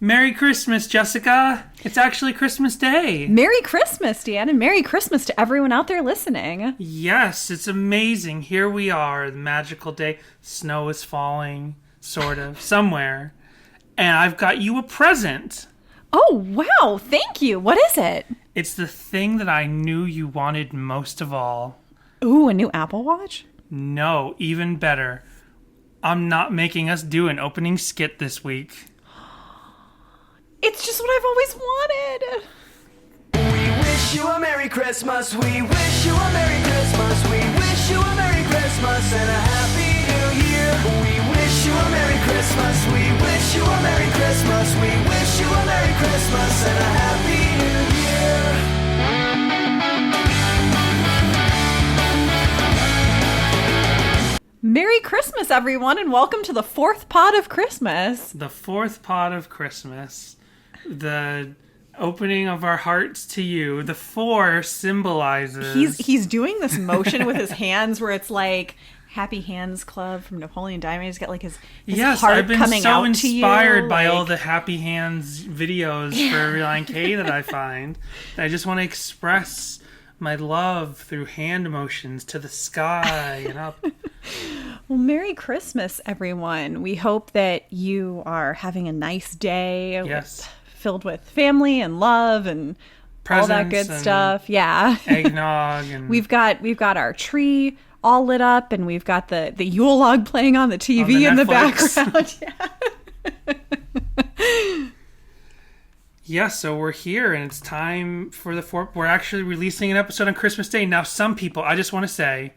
Merry Christmas, Jessica. It's actually Christmas Day. Merry Christmas, Dan, and Merry Christmas to everyone out there listening. Yes, it's amazing. Here we are, the magical day. Snow is falling, sort of, somewhere. And I've got you a present. Oh, wow. Thank you. What is it? It's the thing that I knew you wanted most of all. Ooh, a new Apple Watch? No, even better. I'm not making us do an opening skit this week. It's just what I've always wanted. We wish you a Merry Christmas. We wish you a Merry Christmas. We wish you a Merry Christmas and a Happy New Year. We wish you a Merry Christmas. We wish you a Merry Christmas. We wish you a Merry Christmas and a Happy New Year. Merry Christmas, everyone, and welcome to the fourth pod of Christmas. The fourth pod of Christmas. The opening of our hearts to you. The 4 symbolizes... He's doing this motion with his hands where it's like Happy Hands Club from Napoleon Dynamite. He's got like his heart I've been coming so out inspired to you, by like... all the Happy Hands videos for Relient K that I find. I just want to express my love through hand motions to the sky and up. Well, Merry Christmas, everyone. We hope that you are having a nice day. Yes. Filled with family and love and presents, all that good stuff. Yeah. Eggnog. And we've got our tree all lit up, and we've got the Yule log playing on the TV in the background. Yeah. Yeah, so we're here, and it's time for the 4th. We're actually releasing an episode on Christmas Day. Now, some people, I just want to say,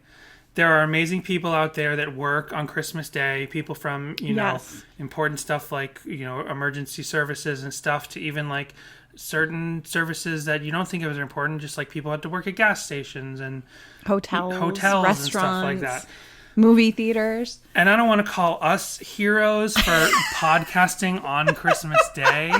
there are amazing people out there that work on Christmas Day. People from, yes. important stuff like, emergency services and stuff, to even like certain services that you don't think of as important, just like people have to work at gas stations and hotels, restaurants, and stuff like that. Movie theaters. And I don't want to call us heroes for podcasting on Christmas Day.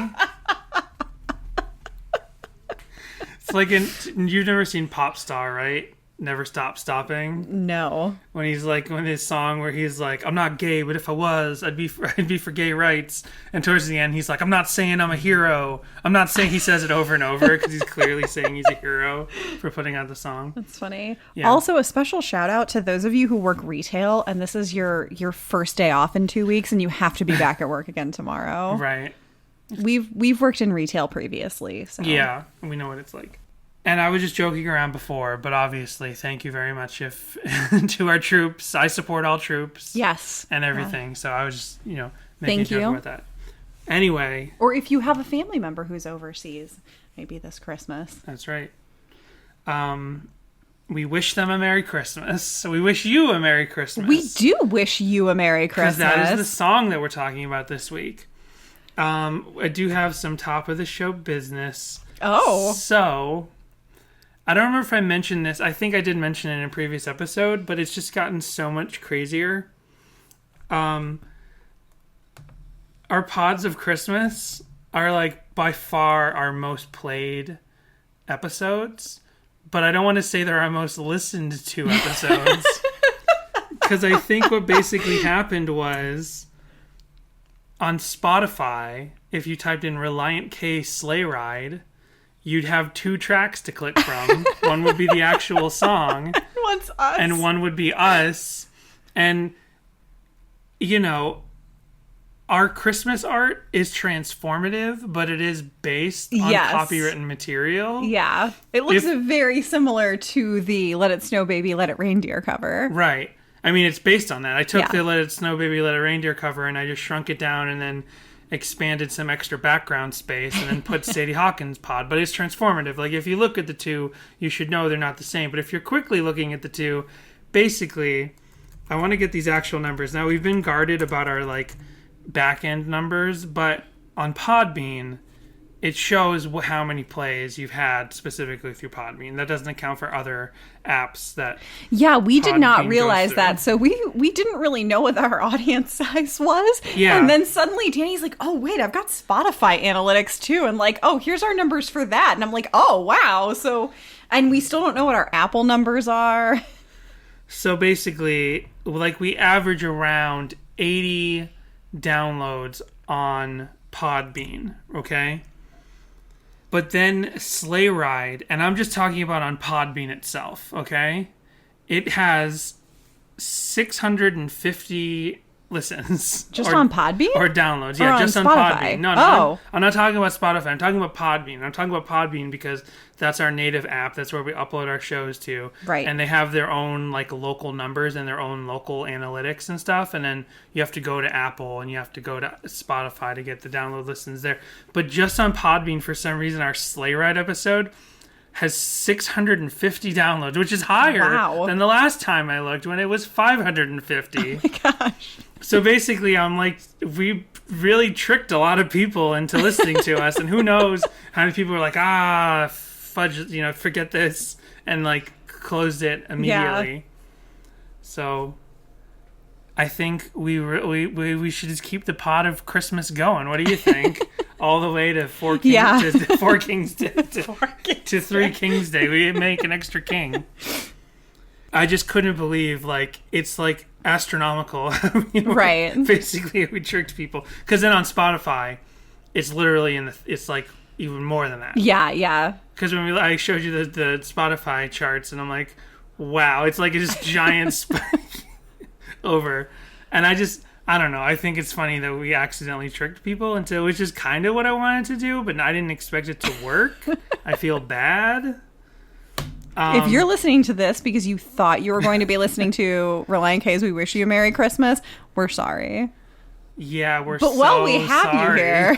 It's like you've never seen Pop Star, right? Never Stop Stopping. No. When he's like, when his song where he's like, I'm not gay, but if I was, I'd be for gay rights. And towards the end, he's like, I'm not saying I'm a hero. I'm not saying, he says it over and over because he's clearly saying he's a hero for putting out the song. That's funny. Yeah. Also, a special shout out to those of you who work retail, and this is your first day off in 2 weeks, and you have to be back at work again tomorrow. Right. We've worked in retail previously, so yeah, we know what it's like. And I was just joking around before, but obviously, thank you very much to our troops. I support all troops. Yes. And everything. Yeah. So I was just, making thank a joke you. about that. Anyway. Or if you have a family member who's overseas, maybe this Christmas. That's right. We wish them a Merry Christmas. So we wish you a Merry Christmas. We do wish you a Merry Christmas. Because that is the song that we're talking about this week. I do have some top of the show business. Oh. So... I don't remember if I mentioned this. I think I did mention it in a previous episode, but it's just gotten so much crazier. Our pods of Christmas are like by far our most played episodes, but I don't want to say they're our most listened to episodes. Because I think what basically happened was on Spotify, if you typed in Relient K Sleigh Ride, you'd have 2 tracks to click from. One would be the actual song. One's us. And one would be us. And, our Christmas art is transformative, but it is based on copywritten material. Yeah. It looks very similar to the Let It Snow Baby, Let It Reindeer cover. Right. I mean, it's based on that. I took the Let It Snow Baby, Let It Reindeer cover and I just shrunk it down and then expanded some extra background space and then put Sadie Hawkins' pod, but it's transformative. Like, if you look at the two, you should know they're not the same. But if you're quickly looking at the two, basically, I want to get these actual numbers. Now, we've been guarded about our, back end numbers, but on Podbean, it shows how many plays you've had specifically through Podbean. That doesn't account for other apps that... Yeah, we did not Podbean realize that. So we didn't really know what our audience size was. Yeah. And then suddenly Danny's like, oh, wait, I've got Spotify analytics too. And oh, here's our numbers for that. And I'm like, oh, wow. So, and we still don't know what our Apple numbers are. So basically, we average around 80 downloads on Podbean, okay? But then Sleigh Ride, and I'm just talking about on Podbean itself, okay? It has 650 listens. Just on Podbean? Or downloads. Or Yeah, on just on Spotify? Podbean. No, I'm not talking about Spotify. I'm talking about Podbean. I'm talking about Podbean because that's our native app. That's where we upload our shows to. Right. And they have their own like local numbers and their own local analytics and stuff. And then you have to go to Apple and you have to go to Spotify to get the download listens there. But just on Podbean, for some reason, our Sleigh Ride episode has 650 downloads, which is higher than the last time I looked when it was 550. Oh my gosh. So basically, I'm like, we really tricked a lot of people into listening to us, and who knows how many people were like, fudge, forget this, and like closed it immediately. Yeah. So I think we should just keep the pot of Christmas going. What do you think? All the way to Four Kings, to Four Kings to Three Kings Day. We make an extra king. I just couldn't believe, like, it's like astronomical. Right. Basically, we tricked people. Because then on Spotify, it's literally it's like even more than that. Yeah. Because when I showed you the Spotify charts, and I'm like, wow, it's like this giant spike over. And I don't know. I think it's funny that we accidentally tricked people which is kind of what I wanted to do, but I didn't expect it to work. I feel bad. If you're listening to this because you thought you were going to be listening to Relient K's We Wish You a Merry Christmas, we're sorry. Yeah, but while we have sorry. you here...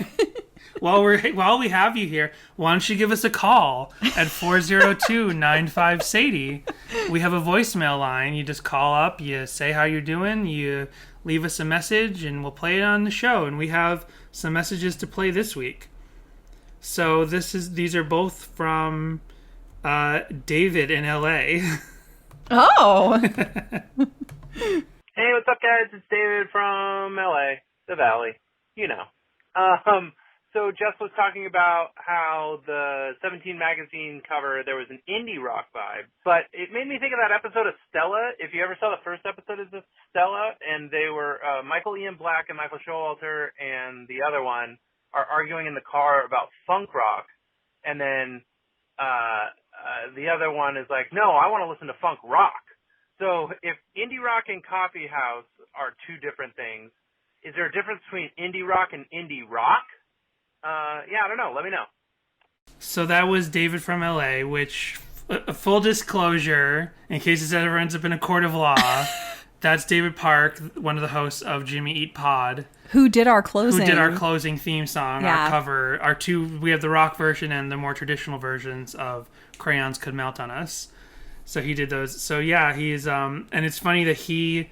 While we have you here, why don't you give us a call at 402-95-SADIE. We have a voicemail line. You just call up, you say how you're doing, you leave us a message, and we'll play it on the show. And we have some messages to play this week. So these are both from David in LA. Oh. Hey, what's up, guys? It's David from LA, the Valley. You know. So Jess was talking about how the 17 magazine cover, there was an indie rock vibe, but it made me think of that episode of Stella. If you ever saw the first episode of Stella, and they were Michael Ian Black and Michael Showalter and the other one are arguing in the car about funk rock, and then the other one is like, no, I want to listen to funk rock. So if indie rock and coffee house are two different things, is there a difference between indie rock and indie rock? Yeah, I don't know. Let me know. So that was David from LA, which, full disclosure, in case this ever ends up in a court of law, that's David Park, one of the hosts of Jimmy Eat Pod. Who did our closing theme song, our cover, we have the rock version and the more traditional versions of Crayons Could Melt on Us. So he did those. So yeah, he's, and it's funny that he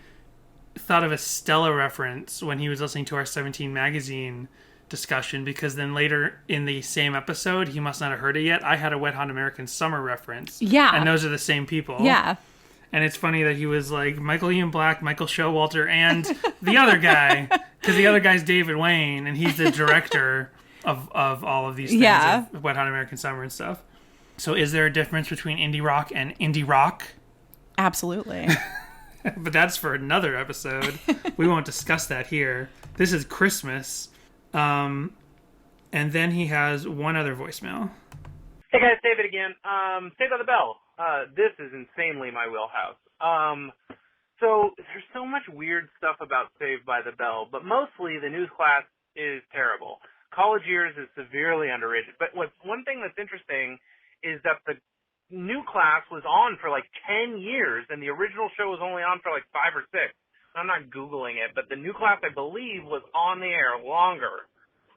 thought of a Stella reference when he was listening to our 17 magazine discussion, because then later in the same episode, he must not have heard it yet, I had a Wet Hot American Summer reference. Yeah. And those are the same people. Yeah. And it's funny that he was like Michael Ian Black, Michael Showalter, and the other guy, because the other guy's David Wayne, and he's the director of all of these things, of Wet Hot American Summer and stuff. So is there a difference between indie rock and indie rock? Absolutely. But that's for another episode. We won't discuss that here. This is Christmas. And then he has one other voicemail. Hey guys, David again. Saved by the Bell. This is insanely my wheelhouse. So there's so much weird stuff about Saved by the Bell, but mostly the news class is terrible. College Years is severely underrated. But one thing that's interesting is that the new class was on for like 10 years, and the original show was only on for like 5 or 6. I'm not Googling it, but the new class, I believe, was on the air longer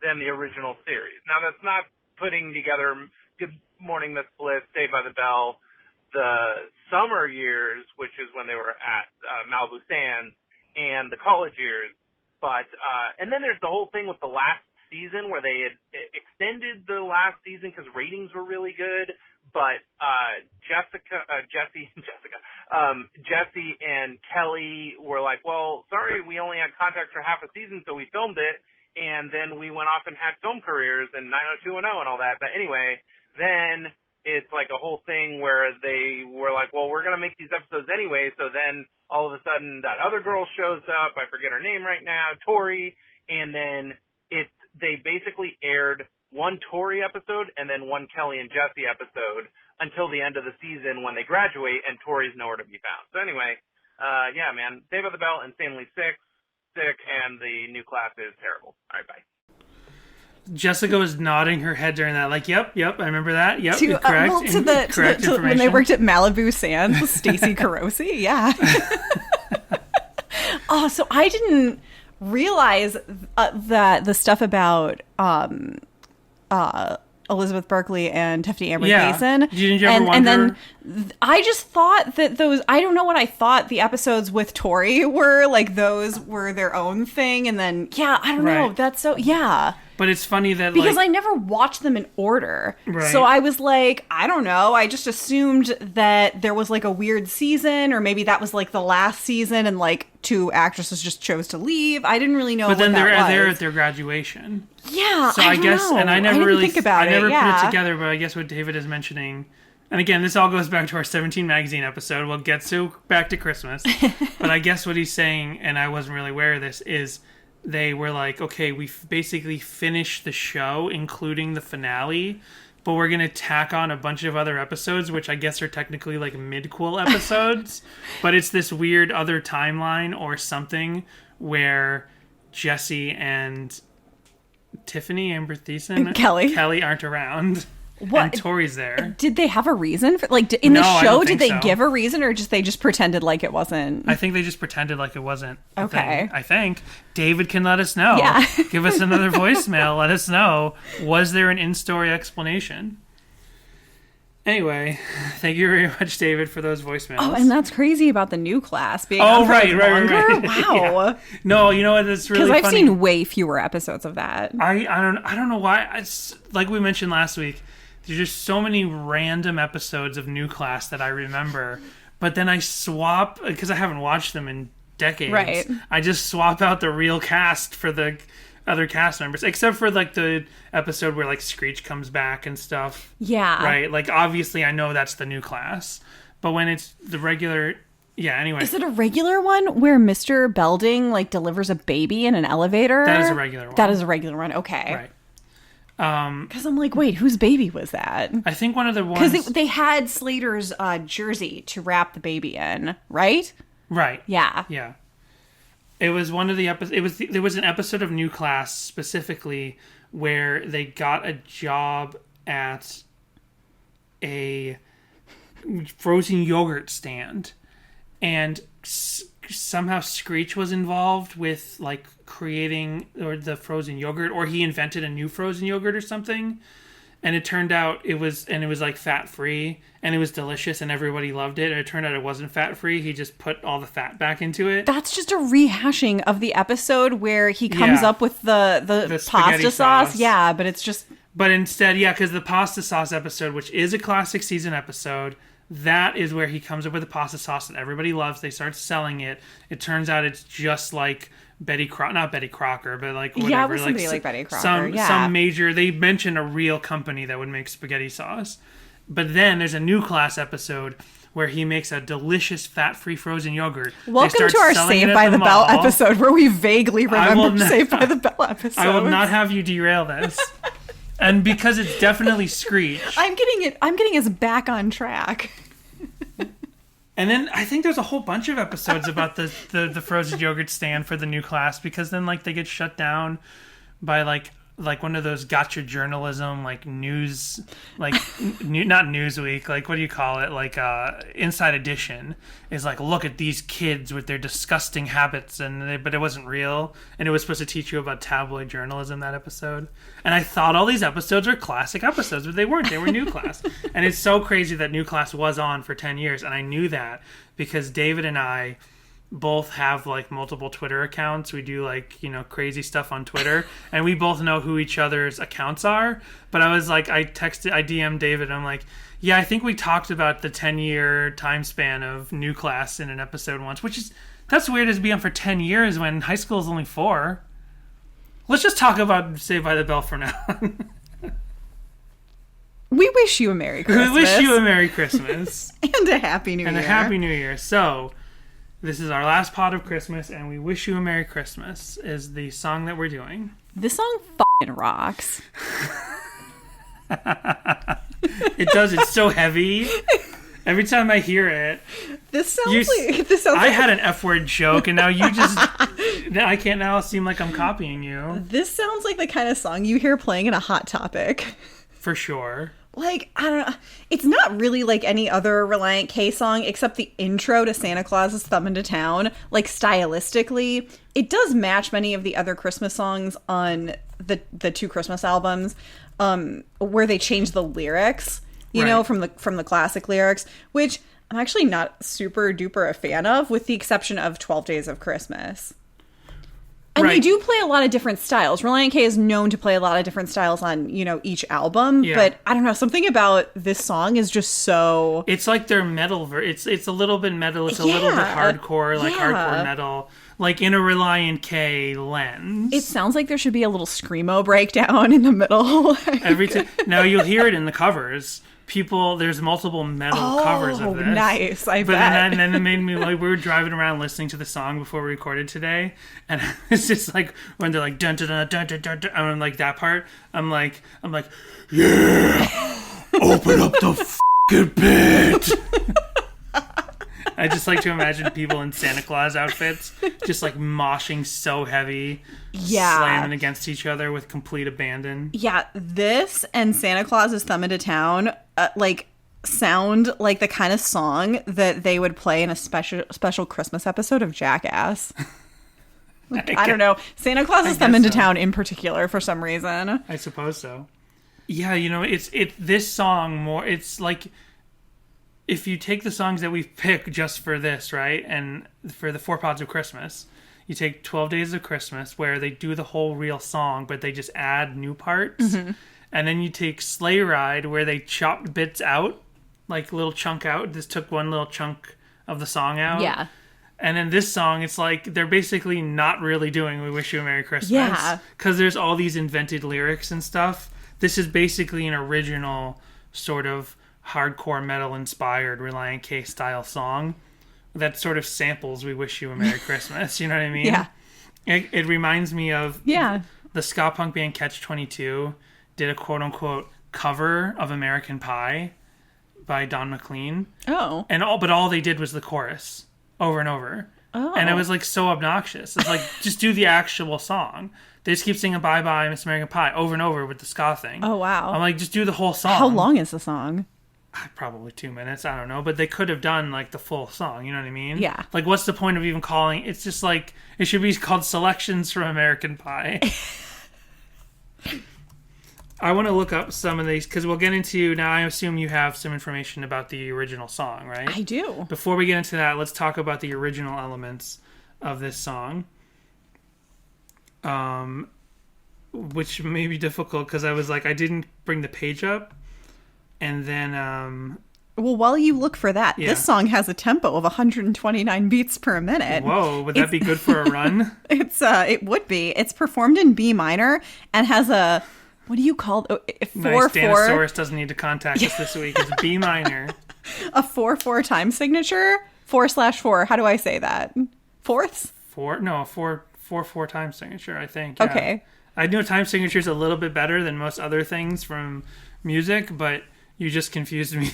than the original series. Now, that's not putting together Good Morning, Miss Bliss, Saved by the Bell, the summer years, which is when they were at Malibu Sands, and the college years. But and then there's the whole thing with the last season where they had extended the last season because ratings were really good. But Jesse and Kelly were like, well, sorry, we only had contracts for half a season, so we filmed it, and then we went off and had film careers and 90210 and all that. But anyway, then it's like a whole thing where they were like, well, we're going to make these episodes anyway. So then all of a sudden that other girl shows up. I forget her name right now, Tori. And then they basically aired one Tori episode and then one Kelly and Jesse episode until the end of the season when they graduate and Tori's nowhere to be found. So anyway, yeah, man, Saved by the Bell, insanely sick, and the new class is terrible. All right, bye. Jessica was nodding her head during that, like, yep, I remember that. Yep, to, correct. well, correct information. When they worked at Malibu Sands with Stacey Carosi, yeah. Oh, so I didn't realize that the stuff about Elizabeth Berkley and Tiffany Amber Thiessen. Did you ever wonder? And then I just thought that those, I don't know what I thought the episodes with Tori were, like those were their own thing. And then, I don't know. That's so, But it's funny that, because I never watched them in order. Right. So I was like, I don't know. I just assumed that there was like a weird season, or maybe that was like the last season and like two actresses just chose to leave. I didn't really know. But then they're there there at their graduation. Yeah. So I guess, know. and I never didn't really think about I never it. put it together, but I guess what David is mentioning, and again, this all goes back to our 17 magazine episode. We'll get back to Christmas. But I guess what he's saying, and I wasn't really aware of this, is they were like, okay, we basically finished the show, including the finale, but we're going to tack on a bunch of other episodes, which I guess are technically like mid-quel episodes. But it's this weird other timeline or something where Jesse and Tiffany Amber Thiessen Kelly aren't around. What? And Tori's there. Did they have a reason for, like, in the show? Did they so. give a reason, or they just pretended like it wasn't? I think they just pretended like it wasn't. Okay. I think David can let us know. Yeah. Give us another voicemail. Let us know. Was there an in-story explanation? Anyway, thank you very much, David, for those voicemails. Oh, and that's crazy about the new class being right. Wow. Yeah. No, you know what? It's really funny. Because I've seen way fewer episodes of that. I don't know why. It's like we mentioned last week. There's just so many random episodes of New Class that I remember, but then I swap, because I haven't watched them in decades. Right. I just swap out the real cast for the other cast members, except for like the episode where like Screech comes back and stuff. Yeah. Right. Like obviously I know that's the New Class, but when it's the regular, anyway. Is it a regular one where Mr. Belding like delivers a baby in an elevator? That is a regular one. That is a regular one. Okay. Right. Because I'm like, wait, whose baby was that? I think one of the ones... Because they had Slater's jersey to wrap the baby in, right? Right. Yeah. Yeah. It was one of the episodes... There was an episode of New Class specifically where they got a job at a frozen yogurt stand, and somehow Screech was involved with like creating the frozen yogurt, or he invented a new frozen yogurt or something, and it turned out it was like fat free and it was delicious and everybody loved it, and it turned out it wasn't fat free. He just put all the fat back into it. That's just a rehashing of the episode where he comes up with the pasta sauce. Yeah, but it's just... But instead, because the pasta sauce episode, which is a classic season episode, that is where he comes up with a pasta sauce that everybody loves. They start selling it. It turns out it's just like not Betty Crocker, but like whatever. Yeah, it was somebody like Betty Crocker. Some major, they mentioned a real company that would make spaghetti sauce. But then there's a New Class episode where he makes a delicious fat-free frozen yogurt. Welcome to our Saved by the Bell episode where we vaguely remember Saved by the Bell episodes. I will not have you derail this. And because it's definitely Screech. I'm getting us back on track. And then I think there's a whole bunch of episodes about the frozen yogurt stand for the New Class, because then like they get shut down by like one of those gotcha journalism, like news, like not Newsweek, like what do you call it? Like Inside Edition is like, look at these kids with their disgusting habits, but it wasn't real, and it was supposed to teach you about tabloid journalism, that episode. And I thought all these episodes are classic episodes, but they weren't. They were New Class. And it's so crazy that New Class was on for 10 years, and I knew that because David and I both have like multiple Twitter accounts. We do like, crazy stuff on Twitter, and we both know who each other's accounts are. But I was like, I DM'd David, and I'm like, I think we talked about the 10-year time span of New Class in an episode once, that's weird as be on for 10 years when high school is only 4. Let's just talk about Saved by the Bell for now. We wish you a Merry Christmas. We wish you a Merry Christmas. And a Happy New Year. And a Happy New Year. So, this is our last pod of Christmas, and we wish you a Merry Christmas is the song that we're doing. This song rocks. It does. It's so heavy. Every time I hear it, I had an F word joke, and now you just. I can't now seem like I'm copying you. This sounds like the kind of song you hear playing in a Hot Topic. For sure. Like, I don't know. It's not really like any other Relient K song, except the intro to Santa Claus is Thumbin' to Town. Like, stylistically, it does match many of the other Christmas songs on the two Christmas albums, where they change the lyrics. You know, from the classic lyrics, which I'm actually not super duper a fan of, with the exception of 12 Days of Christmas. And they do play a lot of different styles. Relient K is known to play a lot of different styles on, each album. Yeah. But I don't know, something about this song is just so... It's like their metal... It's a little bit metal. It's a little bit hardcore, like hardcore metal. Like in a Relient K lens. It sounds like there should be a little screamo breakdown in the middle. Every time. Now you'll hear it in the covers. There's multiple metal covers of this. Nice, I bet. But then it made me, like, we were driving around listening to the song before we recorded today, and it's just like, when they're like, dun dun dun dun dun dun, dun, and I'm like, that part, I'm like, yeah, open up the fucking pit. I just like to imagine people in Santa Claus outfits just like moshing so heavy, slamming against each other with complete abandon. Yeah, this and Santa Claus is Thumbin' to Town sound like the kind of song that they would play in a special Christmas episode of Jackass. I don't know. Santa Claus is Thumbin' to Town in particular for some reason. I suppose so. Yeah, it's this song more. It's like, if you take the songs that we've picked just for this, right, and for the 4 Pods of Christmas, you take 12 Days of Christmas, where they do the whole real song, but they just add new parts. Mm-hmm. And then you take Sleigh Ride, where they chopped bits out, like a little chunk out. Just took one little chunk of the song out. Yeah. And then this song, it's like they're basically not really doing We Wish You a Merry Christmas. Yeah. Because there's all these invented lyrics and stuff. This is basically an original sort of hardcore metal inspired Relient K style song that sort of samples We Wish You a Merry Christmas. You know what I mean? Yeah. It reminds me of the ska punk band Catch-22 did a quote unquote cover of American Pie by Don McLean. Oh. But all they did was the chorus over and over. Oh. And it was like so obnoxious. It's like, just do the actual song. They just keep singing Bye Bye Miss American Pie over and over with the ska thing. Oh, wow. I'm like, just do the whole song. How long is the song? Probably 2 minutes. I don't know. But they could have done like the full song. You know what I mean? Yeah. Like, what's the point of even calling? It's just like, it should be called Selections from American Pie. I want to look up some of these because we'll get into, now I assume you have some information about the original song, right? I do. Before we get into that, let's talk about the original elements of this song. Which may be difficult because I was like, I didn't bring the page up. And then... well, while you look for that, this song has a tempo of 129 beats per minute. Whoa, would that be good for a run? It would be. It's performed in B minor and has a... What do you call it? Nice. Danosaurus doesn't need to contact us this week. It's B minor. A 4/4 time signature? 4/4. How do I say that? Fourths? 4/4 time signature, I think. Yeah. Okay. I know time signature is a little bit better than most other things from music, but you just confused me.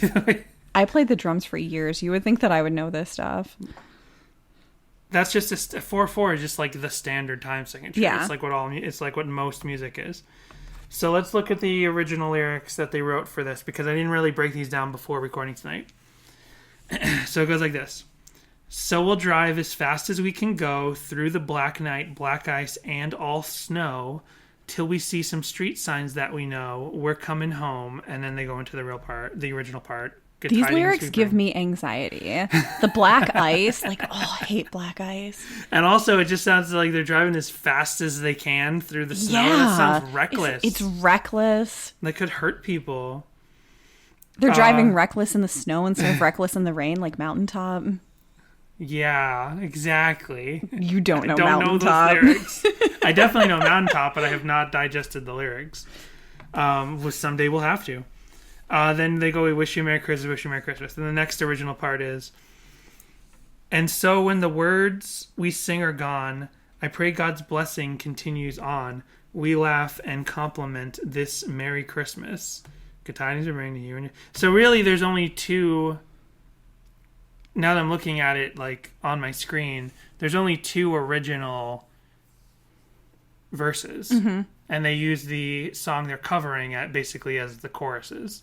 I played the drums for years. You would think that I would know this stuff. That's just a 4/4 is just like the standard time signature. Yeah. It's like what most music is. So let's look at the original lyrics that they wrote for this, because I didn't really break these down before recording tonight. So it goes like this. So we'll drive as fast as we can go through the black night, black ice, and all snow till we see some street signs that we know. We're coming home. And then they go into the original part. Good These lyrics give me anxiety. The black ice, like, oh, I hate black ice. And also, it just sounds like they're driving as fast as they can through the snow. Yeah. That sounds reckless. It's reckless. That could hurt people. They're driving reckless in the snow instead of reckless in the rain, like Mountaintop. Yeah, exactly. You don't know Mountaintop. I don't know those lyrics. I definitely know Mountaintop, but I have not digested the lyrics. Someday we'll have to. Then they go, we wish you a Merry Christmas, wish you a Merry Christmas. And the next original part is, and so when the words we sing are gone, I pray God's blessing continues on. we laugh and compliment this Merry Christmas. Good tidings are bringing to you. So really, there's only two. Now that I'm looking at it like on my screen, there's only two original verses, and they use the song they're covering at basically as the choruses.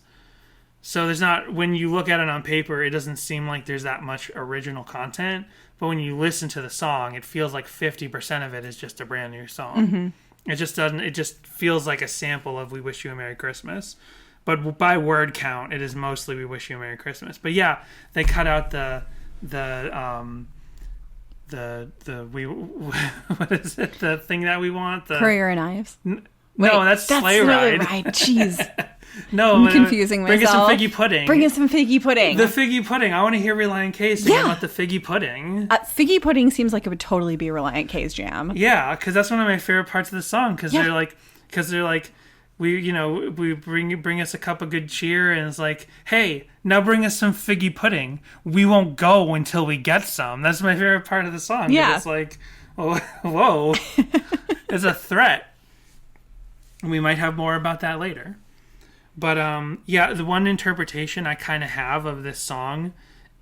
So there's not, when you look at it on paper, it doesn't seem like there's that much original content, but when you listen to the song, it feels like 50% of it is just a brand new song. It just feels like a sample of We Wish You a Merry Christmas. But by word count, it is mostly We Wish You a Merry Christmas. But yeah, they cut out the what is it? The thing that we want? The Courier and Ives. No, that's Sleigh Ride. Jeez. No, I'm confusing myself. Bring us some figgy pudding. Bring us some figgy pudding. The figgy pudding. I want to hear Relient K sing about the figgy pudding. Figgy pudding seems like it would totally be Relient K's jam. Yeah, because that's one of my favorite parts of the song. Because they're like, we bring us a cup of good cheer, and it's like, hey, now bring us some figgy pudding. We won't go until we get some. That's my favorite part of the song. Yeah, it's like, oh, whoa, it's a threat. We might have more about that later. But the one interpretation I kind of have of this song,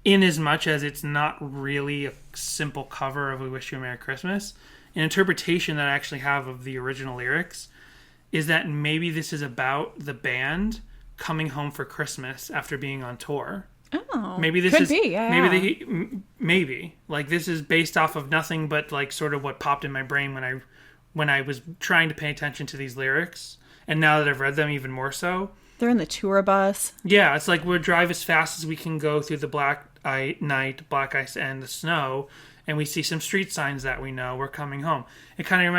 in as much as it's not really a simple cover of We Wish You a Merry Christmas, an interpretation that I actually have of the original lyrics is that maybe this is about the band coming home for Christmas after being on tour. Oh, maybe this could be. Yeah. Maybe like this is based off of nothing but like sort of what popped in my brain when I was trying to pay attention to these lyrics, and now that I've read them even more so. They're in the tour bus. Yeah, it's like we'll drive as fast as we can go through the black ice, and the snow, and we see some street signs that we know we're coming home. It kind of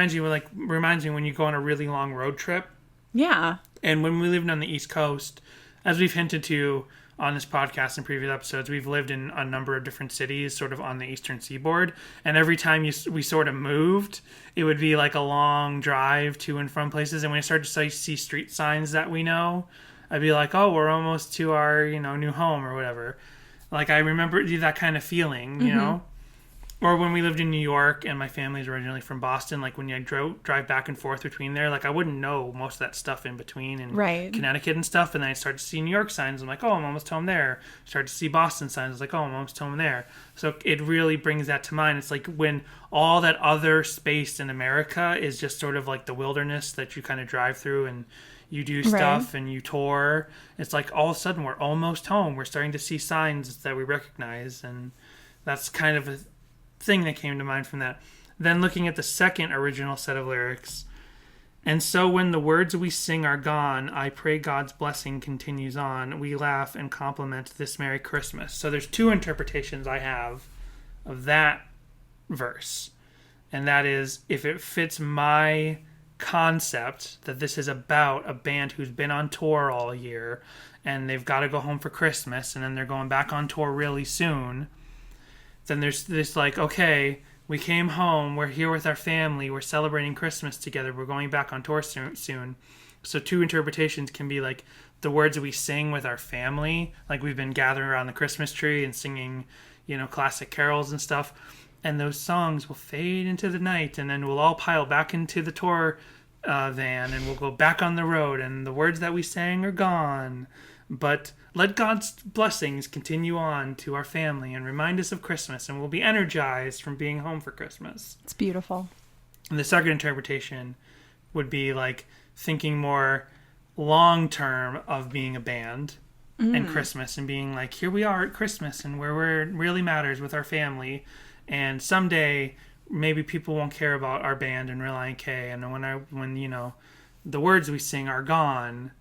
reminds me when you go on a really long road trip. Yeah. And when we lived on the East Coast, as we've hinted to on this podcast in previous episodes, we've lived in a number of different cities sort of on the eastern seaboard, and every time we sort of moved, it would be like a long drive to and from places, and when I started to see street signs that we know, I'd be like, oh, we're almost to our, new home or whatever. Like, I remember that kind of feeling, you know? Or when we lived in New York and my family's originally from Boston, like when you drive back and forth between there, like I wouldn't know most of that stuff in between and Connecticut and stuff. And then I started to see New York signs. I'm like, oh, I'm almost home there. Started to see Boston signs. I was like, oh, I'm almost home there. So it really brings that to mind. It's like when all that other space in America is just sort of like the wilderness that you kind of drive through and you do stuff and you tour. It's like all of a sudden we're almost home. We're starting to see signs that we recognize. And that's kind of a thing that came to mind from that. Then looking at the second original set of lyrics, and so when the words we sing are gone, I pray God's blessing continues on. We laugh and compliment this Merry Christmas. So there's two interpretations I have of that verse, and that is if it fits my concept that this is about a band who's been on tour all year and they've got to go home for Christmas and then they're going back on tour really soon. Then there's this like, okay, we came home, we're here with our family, we're celebrating Christmas together, we're going back on tour soon. So two interpretations can be like the words we sing with our family, like we've been gathering around the Christmas tree and singing, classic carols and stuff. And those songs will fade into the night, and then we'll all pile back into the tour van, and we'll go back on the road, and the words that we sang are gone. But let God's blessings continue on to our family and remind us of Christmas, and we'll be energized from being home for Christmas. It's beautiful. And the second interpretation would be like thinking more long-term of being a band and Christmas, and being like, here we are at Christmas, and where it really matters with our family. And someday, maybe people won't care about our band and Relient K. And when the words we sing are gone,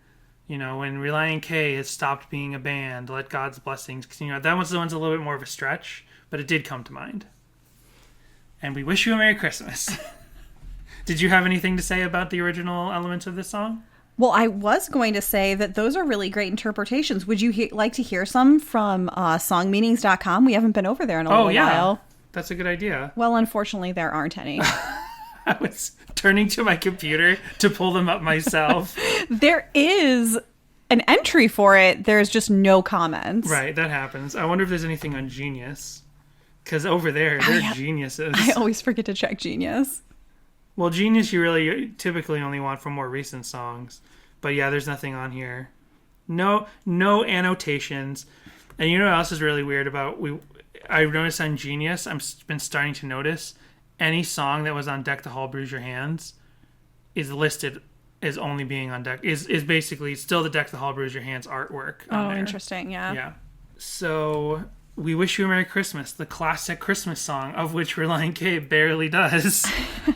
when Relient K has stopped being a band, let God's blessings continue. That one's a little bit more of a stretch, but it did come to mind. And we wish you a Merry Christmas. Did you have anything to say about the original elements of this song? Well, I was going to say that those are really great interpretations. Would you like to hear some from songmeanings.com? We haven't been over there in a little while. That's a good idea. Well, unfortunately, there aren't any. I was turning to my computer to pull them up myself. There is an entry for it. There's just no comments. Right, that happens. I wonder if there's anything on Genius. Because over there, they're geniuses. I always forget to check Genius. Well, genius you really typically only want from more recent songs. But yeah, there's nothing on here. No annotations. And you know what else is really weird about I noticed on Genius, I've been starting to notice any song that was on Deck the Hall Bruise Your Hands is listed as only being on Deck, is basically still the Deck the Hall Bruise Your Hands artwork on there. Interesting, yeah. Yeah. So, We Wish You a Merry Christmas, the classic Christmas song, of which Relient K barely does.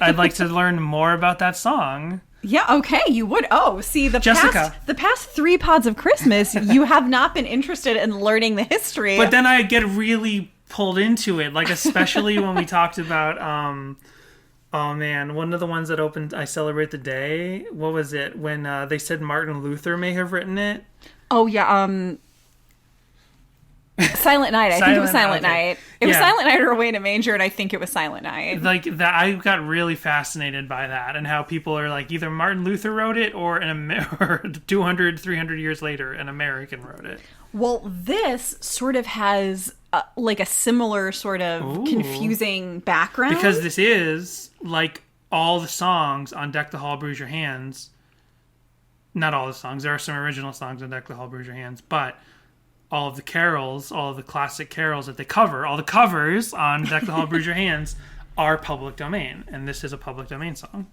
I'd like to learn more about that song. Yeah, okay, you would. Oh, see, the Jessica. past 3 pods of Christmas, you have not been interested in learning the history. But then I get really pulled into it, like especially when we talked about, oh man, one of the ones that opened I Celebrate the Day. What was it? When they said Martin Luther may have written it. Oh, yeah, Silent Night. I think it was Silent Night. It was Silent Night or Away in a Manger, and I think it was Silent Night. Like that, I got really fascinated by that and how people are like either Martin Luther wrote it or 200, 300 years later, an American wrote it. Well, this sort of has like a similar sort of confusing background. Because this is like all the songs on Deck the Hall Bruise Your Hands. Not all the songs. There are some original songs on Deck the Hall Bruise Your Hands, but all of the carols, all of the classic carols that they cover, all the covers on Deck the Hall Bruise Your Hands are public domain. And this is a public domain song.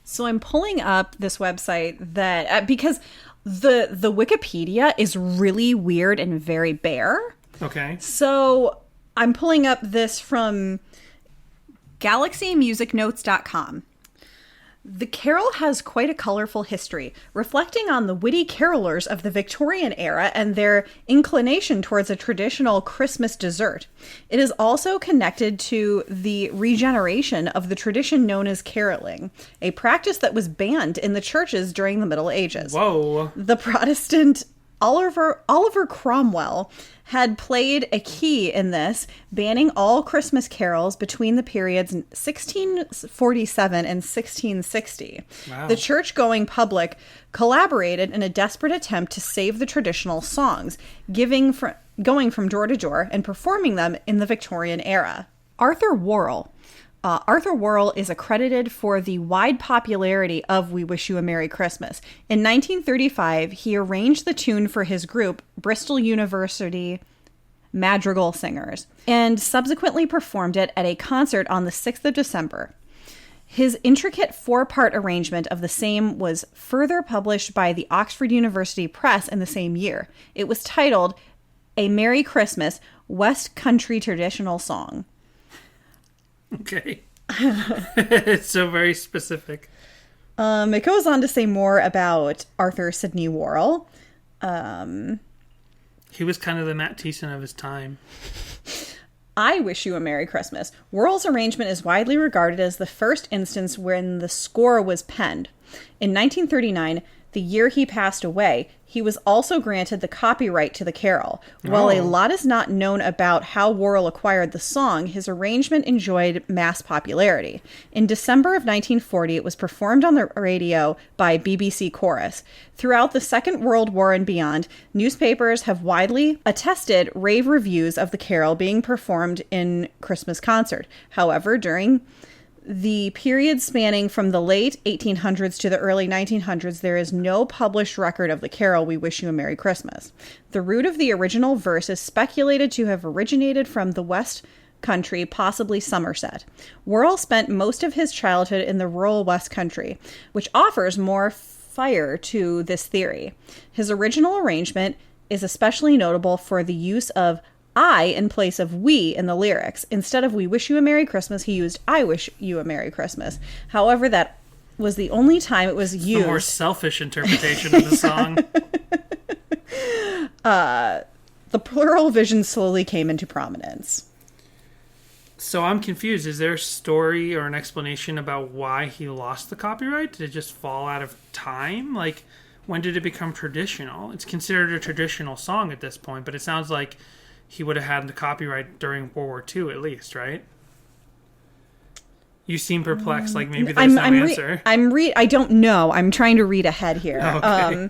So I'm pulling up this website that, because the Wikipedia is really weird and very bare. Okay. So I'm pulling up this from galaxymusicnotes.com. The carol has quite a colorful history, reflecting on the witty carolers of the Victorian era and their inclination towards a traditional Christmas dessert. It is also connected to the regeneration of the tradition known as caroling, a practice that was banned in the churches during the Middle Ages. Whoa. The Protestant Oliver Cromwell had played a key in this, banning all Christmas carols between the periods 1647 and 1660. Wow. The church-going public collaborated in a desperate attempt to save the traditional songs, going from door to door and performing them in the Victorian era. Arthur Worrell is accredited for the wide popularity of We Wish You a Merry Christmas. In 1935, he arranged the tune for his group, Bristol University Madrigal Singers, and subsequently performed it at a concert on the 6th of December. His intricate 4-part arrangement of the same was further published by the Oxford University Press in the same year. It was titled A Merry Christmas, West Country Traditional Song. Okay. It's so very specific. It goes on to say more about Arthur Sidney Worrell. He was kind of the Matt Thiessen of his time. I Wish You a Merry Christmas. Worrell's arrangement is widely regarded as the first instance when the score was penned. In 1939, the year he passed away, he was also granted the copyright to the carol. While a lot is not known about how Worrell acquired the song, his arrangement enjoyed mass popularity. In December of 1940, it was performed on the radio by BBC Chorus. Throughout the Second World War and beyond, newspapers have widely attested rave reviews of the carol being performed in Christmas concert. However, during the period spanning from the late 1800s to the early 1900s, there is no published record of the carol We Wish You a Merry Christmas. The root of the original verse is speculated to have originated from the West Country, possibly Somerset. Worrell spent most of his childhood in the rural West Country, which offers more fire to this theory. His original arrangement is especially notable for the use of I in place of we in the lyrics. Instead of We Wish You a Merry Christmas, he used I Wish You a Merry Christmas. However, that was the only time it was used. The more selfish interpretation of the song. The plural vision slowly came into prominence. So I'm confused. Is there a story or an explanation about why he lost the copyright? Did it just fall out of time? Like, when did it become traditional? It's considered a traditional song at this point, but it sounds like he would have had the copyright during World War II at least, right? You seem perplexed, like maybe there's no answer. I don't know. I'm trying to read ahead here. Okay.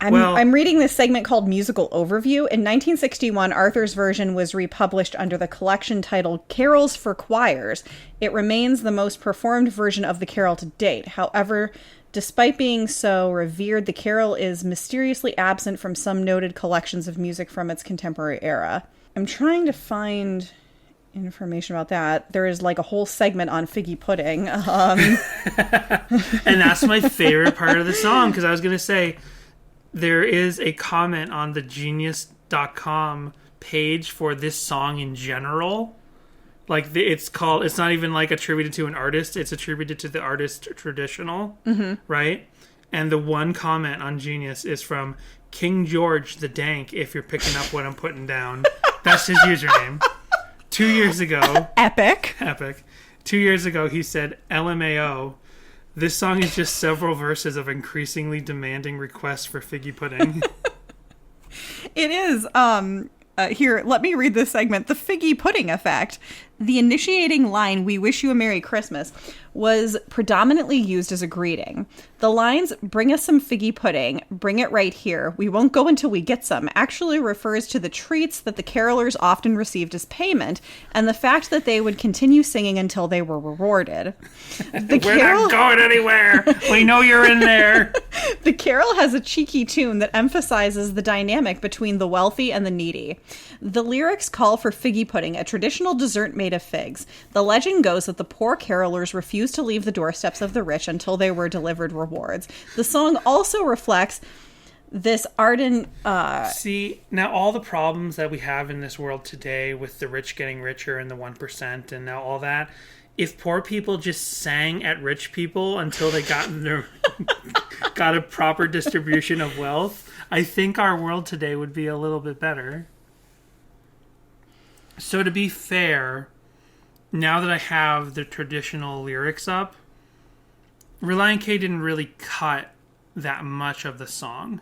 I'm reading this segment called Musical Overview. In 1961, Arthur's version was republished under the collection titled Carols for Choirs. It remains the most performed version of the carol to date. However, despite being so revered, the carol is mysteriously absent from some noted collections of music from its contemporary era. I'm trying to find information about that. There is like a whole segment on figgy pudding. And that's my favorite part of the song, because I was going to say, there is a comment on the genius.com page for this song in general. Like, it's not even like attributed to an artist, it's attributed to the artist traditional, right? And the one comment on Genius is from King George the Dank, if you're picking up what I'm putting down. That's his username. 2 years ago... Epic. 2 years ago, he said, LMAO, this song is just several verses of increasingly demanding requests for figgy pudding. It is. Here, let me read this segment. The figgy pudding effect. The initiating line, "We wish you a Merry Christmas," was predominantly used as a greeting. The lines, "Bring us some figgy pudding, bring it right here, we won't go until we get some," actually refers to the treats that the carolers often received as payment, and the fact that they would continue singing until they were rewarded. We're not going anywhere. We know you're in there. The carol has a cheeky tune that emphasizes the dynamic between the wealthy and the needy. The lyrics call for figgy pudding, a traditional dessert made of figs. The legend goes that the poor carolers refused to leave the doorsteps of the rich until they were delivered rewards. The song also reflects this ardent... See, now all the problems that we have in this world today with the rich getting richer and the 1% and now all that, if poor people just sang at rich people until they got a proper distribution of wealth, I think our world today would be a little bit better. So to be fair, now that I have the traditional lyrics up, Relient K didn't really cut that much of the song.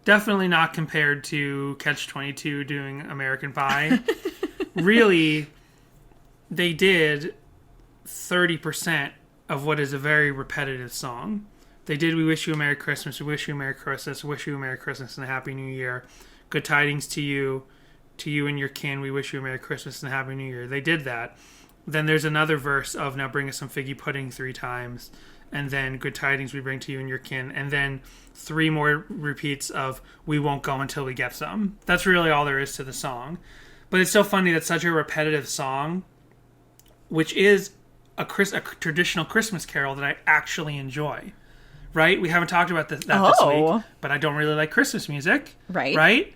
Definitely not compared to Catch-22 doing American Pie. Really, they did 30% of what is a very repetitive song. They did "We Wish You a Merry Christmas," "We Wish You a Merry Christmas," "Wish You a Merry Christmas and a Happy New Year," "Good Tidings to you and your kin, we wish you a Merry Christmas and a Happy New Year." They did that. Then there's another verse of "Now bring us some figgy pudding" 3 times. And then "Good tidings we bring to you and your kin." And then 3 more repeats of "We won't go until we get some." That's really all there is to the song. But it's so funny that such a repetitive song, which is a traditional Christmas carol that I actually enjoy. Right? We haven't talked about that this week, but I don't really like Christmas music. Right?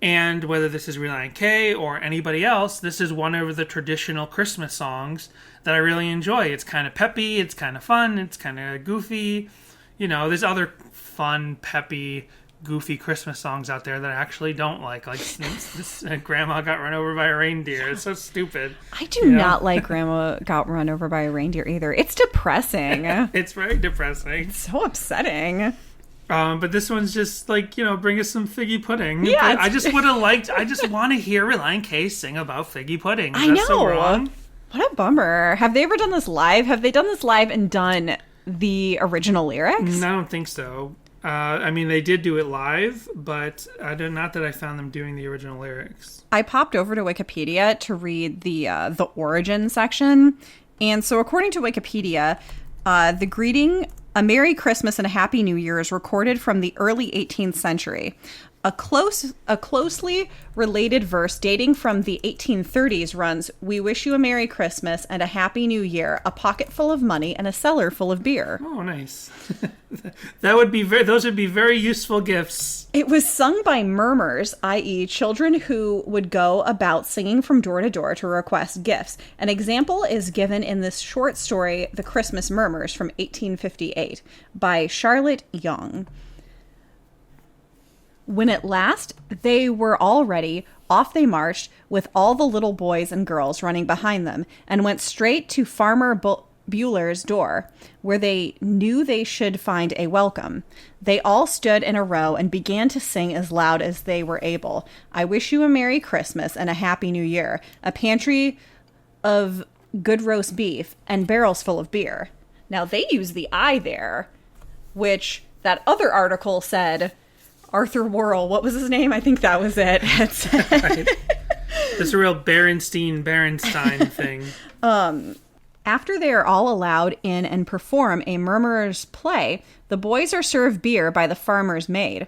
And whether this is Relient K or anybody else, this is one of the traditional Christmas songs that I really enjoy. It's kind of peppy, it's kind of fun, it's kind of goofy. You know, there's other fun, peppy, goofy Christmas songs out there that I actually don't like. Like this Grandma Got Run Over by a Reindeer. It's so stupid. I do not like Grandma Got Run Over by a Reindeer either. It's depressing. It's very depressing. It's so upsetting. But this one's just like, bring us some figgy pudding. Yeah, I just want to hear Relient K sing about figgy pudding. Is that so wrong? What a bummer. Have they ever done this live? Have they done this live and done the original lyrics? I don't think so. I mean, they did do it live, but not that I found them doing the original lyrics. I popped over to Wikipedia to read the origin section. And so according to Wikipedia, the greeting, "A Merry Christmas and a Happy New Year," is recorded from the early 18th century. A closely related verse dating from the 1830s runs, "We wish you a Merry Christmas and a Happy New Year, a pocket full of money and a cellar full of beer." Oh, nice. Those would be very useful gifts. It was sung by murmurs, i.e. children who would go about singing from door to door to request gifts. An example is given in this short story, "The Christmas Murmurs" from 1858 by Charlotte Young. When at last they were all ready, off they marched, with all the little boys and girls running behind them, and went straight to Farmer Buller's door, where they knew they should find a welcome. They all stood in a row and began to sing as loud as they were able. "I wish you a Merry Christmas and a Happy New Year, a pantry of good roast beef, and barrels full of beer." Now, they use the "I" there, which that other article said Arthur Worrell. What was his name? I think that was it. Right. It's a real Berenstein thing. After they are all allowed in and perform a murmurer's play, the boys are served beer by the farmer's maid.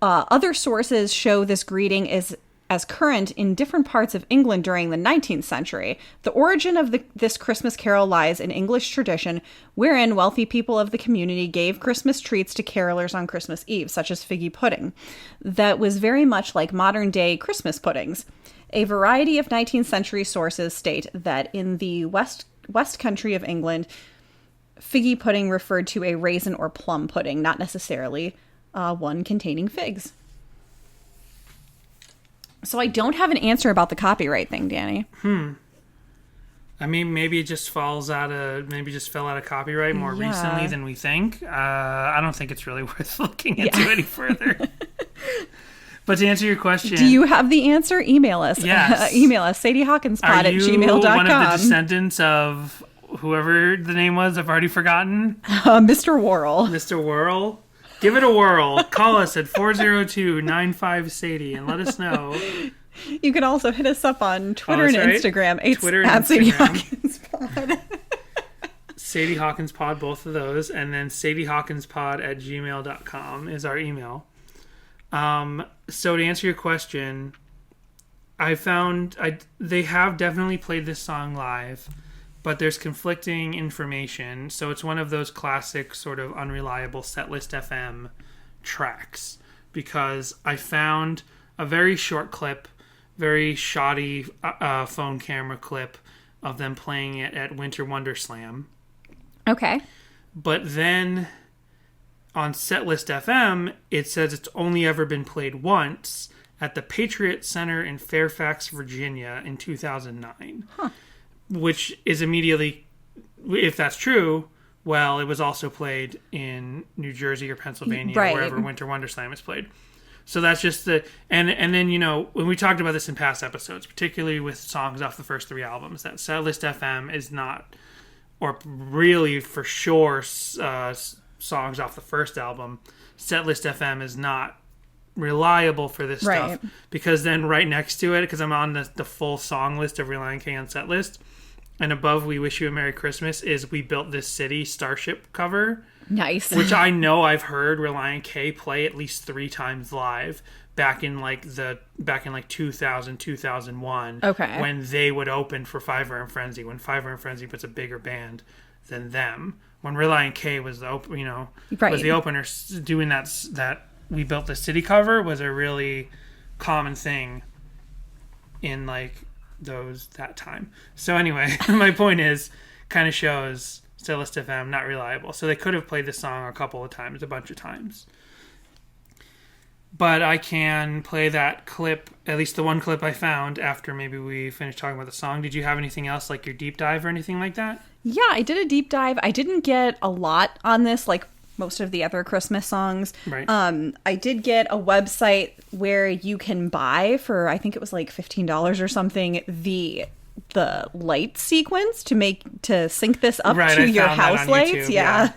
Other sources show this greeting is as current in different parts of England during the 19th century. The origin of this Christmas carol lies in English tradition, wherein wealthy people of the community gave Christmas treats to carolers on Christmas Eve, such as figgy pudding. That was very much like modern-day Christmas puddings. A variety of 19th century sources state that in the West Country of England, figgy pudding referred to a raisin or plum pudding, not necessarily one containing figs. So I don't have an answer about the copyright thing, Danny. I mean, maybe it just fell out of copyright more recently than we think. I don't think it's really worth looking into any further. But to answer your question... Do you have the answer? Email us. Yes. Email us, sadiehawkinspod@gmail.com. Are you one of the descendants of whoever the name was? I've already forgotten. Mr. Worrell. Mr. Worrell? Give it a whirl. Call us at 402-95-SADIE and let us know. You can also hit us up on Twitter and Instagram. It's Twitter and at Instagram. Sadie Hawkins Pod. Sadie Hawkins Pod, both of those. And then sadiehawkinspod@gmail.com is our email. So to answer your question, I found they have definitely played this song live, but there's conflicting information. So it's one of those classic sort of unreliable Setlist FM tracks, because I found a very short clip, very shoddy phone camera clip of them playing it at Winter Wonder Slam. Okay. But then on Setlist FM, it says it's only ever been played once at the Patriot Center in Fairfax, Virginia in 2009. Huh. Which is immediately, if that's true, well, it was also played in New Jersey or Pennsylvania, right, wherever Winter Wonder Slam is played. So that's just the... And then, you know, when we talked about this in past episodes, particularly with songs off the first three albums, that Setlist FM is not, or really for sure songs off the first album, Setlist FM is not reliable for this stuff. Because then right next to it, because I'm on the full song list of Relient K on Setlist, and above We Wish You a Merry Christmas is We Built This City Starship cover. Nice. Which I know I've heard Relient K play at least 3 times live back in 2000, 2001. Okay. When they would open for Fiver and Frenzy, when Fiver and Frenzy puts a bigger band than them. When Relient K was the was the opener, doing that We Built This City cover was a really common thing in that time. So anyway, my point is, kind of shows Setlist FM not reliable. So they could have played this song a bunch of times. But I can play that clip, at least the one clip I found, after maybe we finish talking about the song. Did you have anything else, like your deep dive or anything like that? Yeah, I did a deep dive. I didn't get a lot on this, like most of the other Christmas songs. Right. I did get a website where you can buy for, I think it was like $15 or something, the light sequence to sync this up to your house lights. YouTube,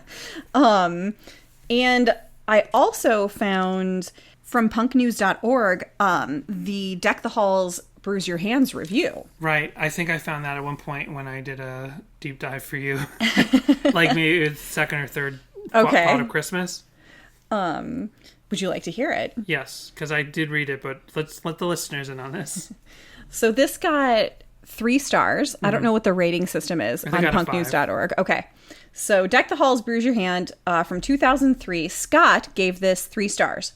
yeah. And I also found from punknews.org the Deck the Halls Bruise Your Hands review. Right. I think I found that at one point when I did a deep dive for you. Like maybe the second or third part of Christmas. Would you like to hear it? Yes, because I did read it, but let's let the listeners in on this. So this got 3 stars. I don't know what the rating system is on punknews.org. Okay. So Deck the Halls Bruise Your Hand from 2003. Scott gave this 3 stars.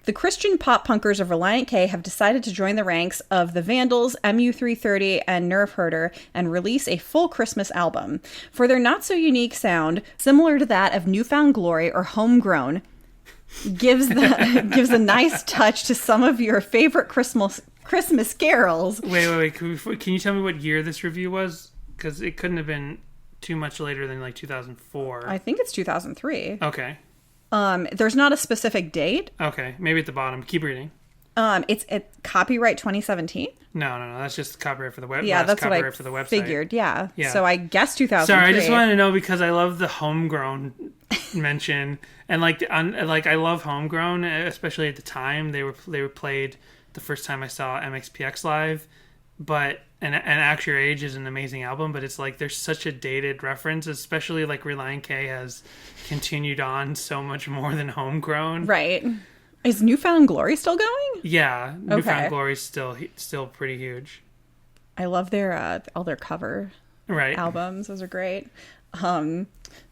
The Christian pop punkers of Relient K have decided to join the ranks of the Vandals, MU330, and Nerve Herder and release a full Christmas album. For their not-so-unique sound, similar to that of Newfound Glory or Homegrown, gives a nice touch to some of your favorite Christmas carols. Wait. Can you tell me what year this review was? Because it couldn't have been too much later than 2004. I think it's 2003. Okay. There's not a specific date. Okay, maybe at the bottom. Keep reading. It's copyright 2017. No. That's just copyright for the web. Yeah, that's what I for the website. figured. Yeah. So I guess 2003. Sorry, I just wanted to know because I love the homegrown mention, and I love homegrown, especially at the time they were played the first time I saw MXPX live, but and Act Your Age is an amazing album, but it's like there's such a dated reference, especially like Relient K has continued on so much more than homegrown. Right. Is Newfound Glory still going? Yeah, Newfound Glory is still pretty huge. I love their all their cover albums. Those are great.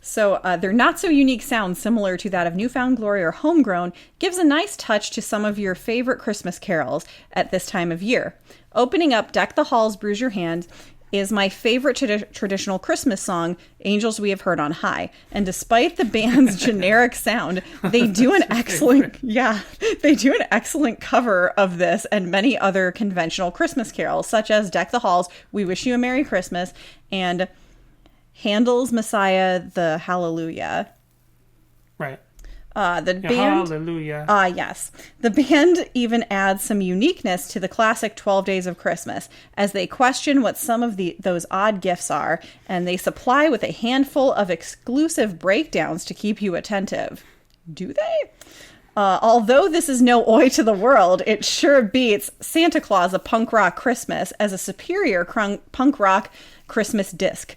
So their not so unique sound, similar to that of Newfound Glory or Homegrown, gives a nice touch to some of your favorite Christmas carols at this time of year. Opening up Deck the Halls, Bruise Your Hand is my favorite traditional Christmas song, Angels We Have Heard on High. And despite the band's generic sound, they do an excellent cover of this and many other conventional Christmas carols, such as Deck the Halls, We Wish You a Merry Christmas, and Handel's Messiah, the Hallelujah. Right. The band, Hallelujah. Yes. The band even adds some uniqueness to the classic 12 Days of Christmas, as they question what some of those odd gifts are, and they supply with a handful of exclusive breakdowns to keep you attentive. Do they? Although this is no oi to the world, it sure beats Santa Claus, a Punk Rock Christmas as a superior punk rock Christmas disc.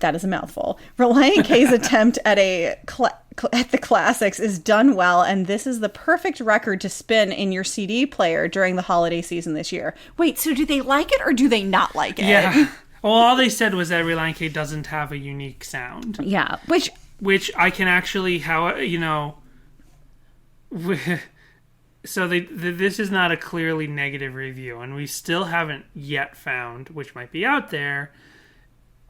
That is a mouthful. Relient K's attempt at the classics is done well, and this is the perfect record to spin in your CD player during the holiday season this year. Wait, so do they like it or do they not like it? Yeah. Well, all they said was that Relient K doesn't have a unique sound. Yeah, which I can actually, so this is not a clearly negative review, and we still haven't yet found, which might be out there,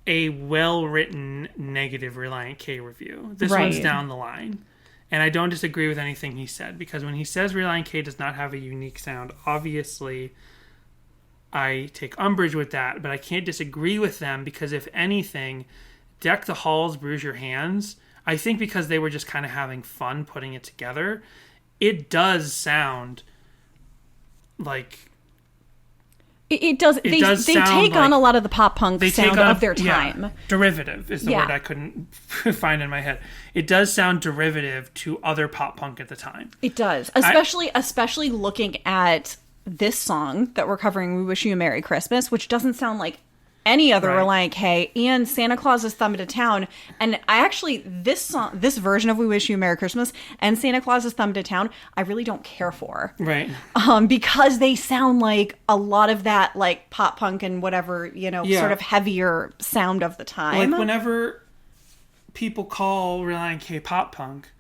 a well-written negative Relient K review. This one's down the line. And I don't disagree with anything he said, because when he says Relient K does not have a unique sound, obviously I take umbrage with that, but I can't disagree with them, because if anything, Deck the Halls, Bruise Your Hands, I think because they were just kind of having fun putting it together, it does sound like... It does. They take on a lot of the pop punk sound of their time. Yeah, derivative is the word I couldn't find in my head. It does sound derivative to other pop punk at the time. It does, especially looking at this song that we're covering, "We Wish You a Merry Christmas," which doesn't sound like any other Relient K, and Santa Claus's Thumb to Town. And this version of We Wish You a Merry Christmas and Santa Claus's Thumb to Town, I really don't care for. Right. Because they sound like a lot of that, like, pop punk and whatever, sort of heavier sound of the time. Like, whenever people call Relient K pop punk,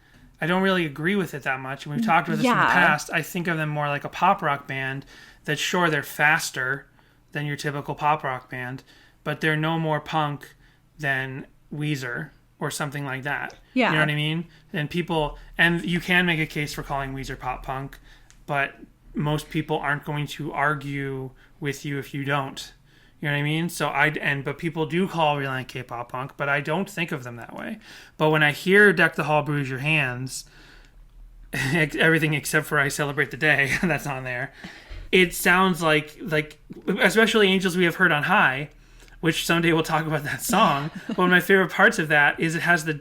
I don't really agree with it that much. And we've talked about this in the past. I think of them more like a pop rock band that, sure, they're faster than your typical pop rock band, but they're no more punk than Weezer or something like that. Yeah. You know what I mean? And you can make a case for calling Weezer pop punk, but most people aren't going to argue with you if you don't. You know what I mean? But people do call Relient K pop punk, but I don't think of them that way. But when I hear Deck the Hall, Bruise Your Hands, everything except for I Celebrate the Day, that's on there. It sounds like especially Angels We Have Heard on High, which someday we'll talk about that song. But one of my favorite parts of that is it has the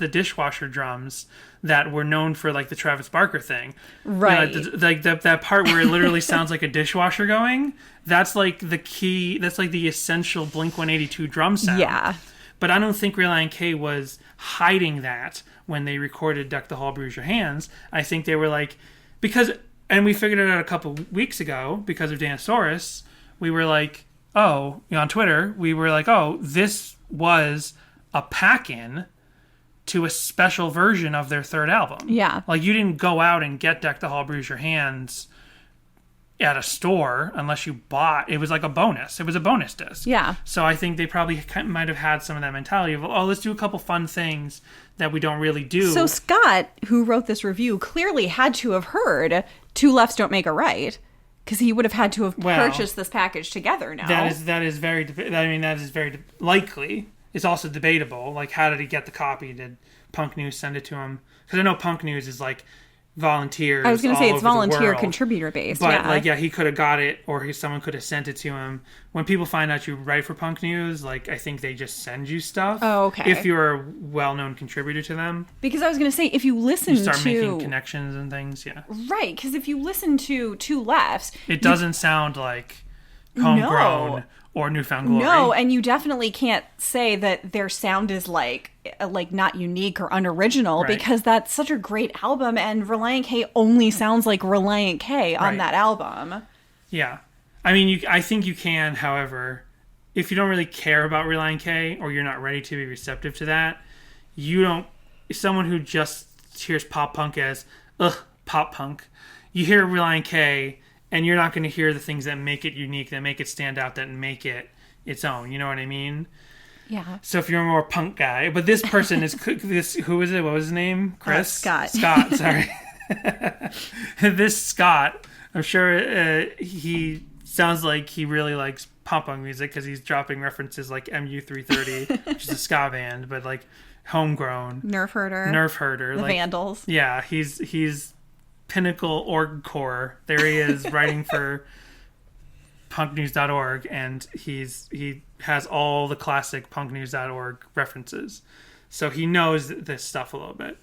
dishwasher drums that were known for, like, the Travis Barker thing. Right. That part where it literally sounds like a dishwasher going, that's like the key, that's like the essential Blink-182 drum sound. Yeah. But I don't think Relient K was hiding that when they recorded Deck the Hall, Bruise Your Hands. I think they were like, and we figured it out a couple weeks ago because of Danosaurus. We were like, on Twitter, we were like, this was a pack-in to a special version of their third album. Yeah. Like, you didn't go out and get Deck the Hall, Bruise Your Hands at a store unless you bought. It was like a bonus. It was a bonus disc. Yeah. So I think they probably might have had some of that mentality of, let's do a couple fun things that we don't really do. So Scott, who wrote this review, clearly had to have heard Two Lefts Don't Make a Right, because he would have had to have purchased this package together now. That is very likely. It's also debatable. Like, how did he get the copy? Did Punk News send it to him? Because I know Punk News is like volunteers. I was going to say all it's over the volunteer world. contributor based. But Yeah. like, yeah, he could have got it, or someone could have sent it to him. When people find out you write for Punk News, like, I think they just send you stuff. Oh, okay. If you're a well-known contributor to them, Because I was going to say, if you listen you start to making connections and things. Yeah, right, because if you listen to Two Lefts, it doesn't sound like Homegrown or Newfound Glory. no, and you definitely can't say that their sound is like not unique or unoriginal, Right. because that's such a great album, and Relient K only sounds like Relient K on Right. that album. Yeah. I mean, I think you can, however, if you don't really care about Relient K or you're not ready to be receptive to that, someone who just hears pop punk as, pop punk, you hear Relient K and you're not going to hear the things that make it unique, that make it stand out, that make it its own. You know what I mean? Yeah. So if you're a more punk guy, but this person is, who is it? What was his name? Chris? Scott. Scott, sorry. This Scott, I'm sure he sounds like he really likes pop punk music because he's dropping references like MU330, which is a ska band, but like Homegrown, Nerf Herder. The like, Vandals. Yeah, he's pinnacle org core. There he is writing for punknews.org, and he has all the classic punknews.org references. So he knows this stuff a little bit.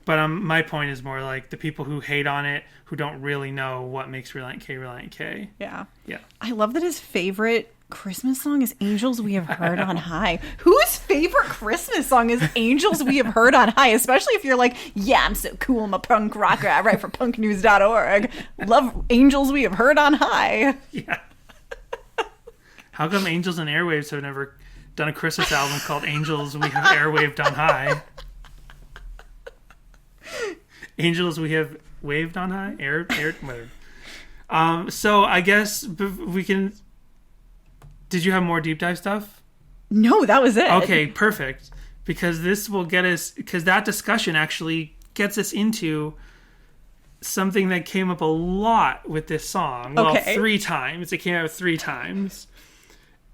But my point is more like the people who hate on it, who don't really know what makes Relient K. Yeah. Yeah. I love that his favorite Christmas song is Angels We Have Heard on High. Whose favorite Christmas song is Angels We Have Heard on High? Especially if you're like, yeah, I'm so cool, I'm a punk rocker, I write for punknews.org. Love Angels We Have Heard on High. Yeah. How come Angels and Airwaves have never done a Christmas album called Angels We Have Airwaved on High? Angels We Have Waved on High? Whatever. So I guess we can... Did you have more deep dive stuff? No, that was it. Okay, perfect. Because this will get us... Because that discussion actually gets us into something that came up a lot with this song. Well, Okay. 3 times. It came out 3 times.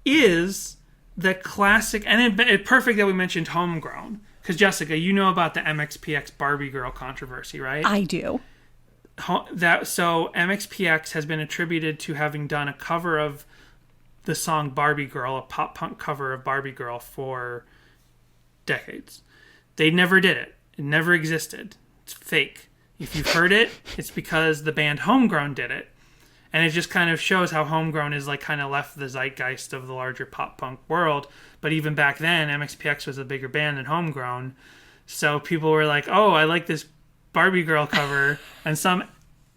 Is the classic... And it's perfect that we mentioned Homegrown. Because, Jessica, you know about the MXPX Barbie Girl controversy, right? I do. So MXPX has been attributed to having done a cover of the song Barbie Girl, a pop punk cover of Barbie Girl, for decades. They never did it. It never existed. It's fake. If you've heard it, it's because the band Homegrown did it. And it just kind of shows how Homegrown is like kind of left the zeitgeist of the larger pop punk world. But even back then, MXPX was a bigger band than Homegrown. So people were like, oh, I like this Barbie Girl cover. And some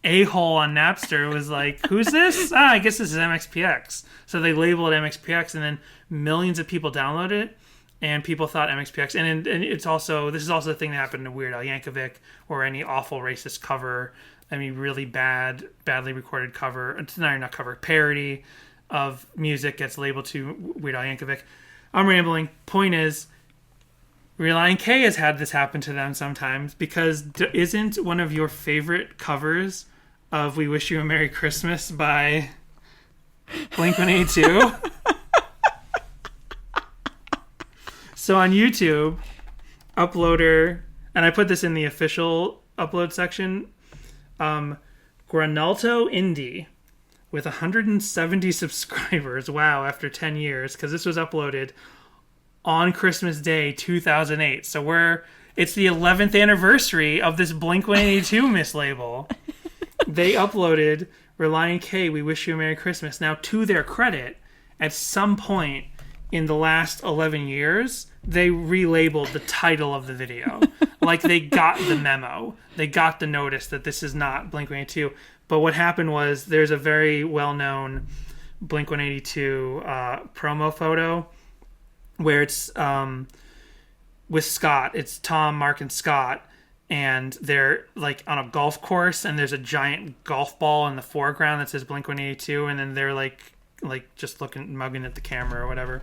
a-hole on Napster was like, who's this? I guess this is MXPX. So they labeled it MXPX, and then millions of people downloaded it. And people thought MXPX. And it's also, this is also the thing that happened to Weird Al Yankovic, or any awful racist cover. I mean, really badly recorded cover, not cover, parody of music gets labeled to Weird Al Yankovic. I'm rambling. Point is, Relient K has had this happen to them sometimes, because isn't one of your favorite covers of We Wish You a Merry Christmas by Blink-182? So on YouTube, uploader, and I put this in the official upload section, Granalto Indie with 170 subscribers. Wow, after 10 years, because this was uploaded on Christmas Day 2008. So it's the 11th anniversary of this Blink-182 mislabel. They uploaded Relient K, We Wish You a Merry Christmas. Now, to their credit, at some point in the last 11 years, they relabeled the title of the video. Like, they got the memo. They got the notice that this is not Blink-182. But what happened was, there's a very well-known Blink-182 promo photo where it's with Scott. It's Tom, Mark, and Scott. And they're like on a golf course, and there's a giant golf ball in the foreground that says Blink-182. And then they're like just mugging at the camera or whatever.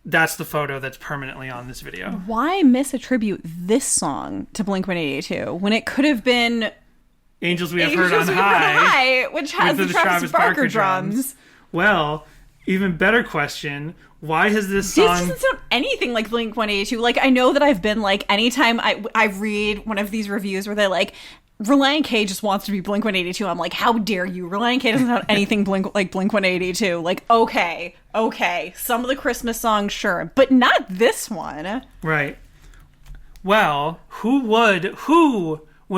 That's the photo that's permanently on this video. Why misattribute this song to Blink-182 when it could have been Angels We Have Heard on High, which has the Travis Barker drums? Well, Even better question, why has this This song... doesn't sound anything like Blink-182. Like, I know that I've been like, anytime I read one of these reviews where they're like, Relient K just wants to be Blink-182, I'm like, how dare you? Relient K doesn't sound anything like Blink-182. Like, okay, some of the Christmas songs, sure, but not this one. Right. Well, who would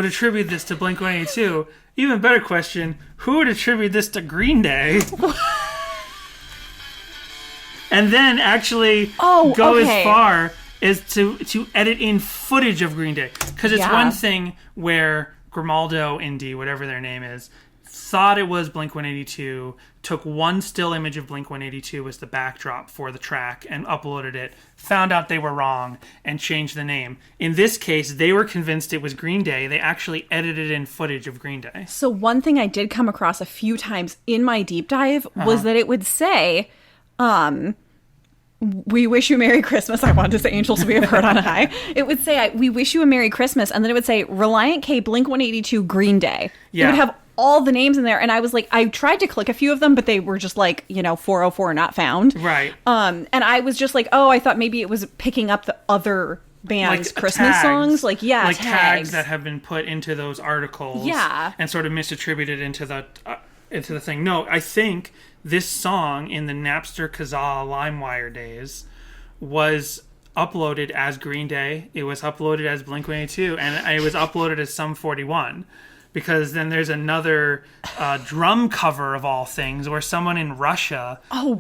attribute this to Blink-182? Even better question, who would attribute this to Green Day? And then actually as far as to edit in footage of Green Day. Because it's one thing where Grimaldo, Indy, whatever their name is, thought it was Blink-182, took one still image of Blink-182 as the backdrop for the track and uploaded it, found out they were wrong, and changed the name. In this case, they were convinced it was Green Day. They actually edited in footage of Green Day. So one thing I did come across a few times in my deep dive was that it would say... we wish you a Merry Christmas. I wanted to say angels we have heard on high. It would say, we wish you a Merry Christmas. And then it would say Relient K, Blink-182, Green Day. Yeah. It would have all the names in there. And I was like, I tried to click a few of them, but they were just like, 404 not found. Right. And I was just like, I thought maybe it was picking up the other band's Christmas songs. Like tags that have been put into those articles. Yeah. And sort of misattributed into the thing. No, I think this song in the Napster, Kazaa, LimeWire days was uploaded as Green Day. It was uploaded as Blink-182, and it was uploaded as Sum 41. Because then there's another drum cover of all things where someone in Russia he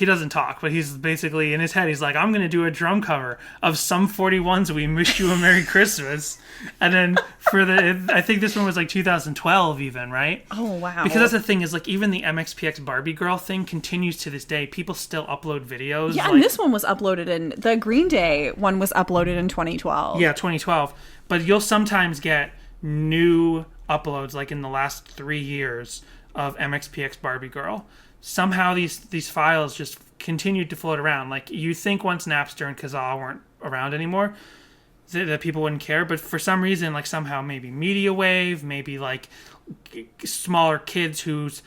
doesn't talk, but he's basically in his head, he's like, I'm going to do a drum cover of Sum 41's We Wish You a Merry Christmas. And then I think this one was like 2012 even, right? Oh, wow. Because that's the thing is like even the MXPX Barbie Girl thing continues to this day. People still upload videos. Yeah, and this one was uploaded the Green Day one was uploaded in 2012. Yeah, 2012. But you'll sometimes get new uploads, like in the last 3 years, of MXPX Barbie Girl. Somehow these files just continued to float around. Like, you think once Napster and Kazaa weren't around anymore, that people wouldn't care. But for some reason, like somehow maybe Media Wave, maybe like smaller kids whose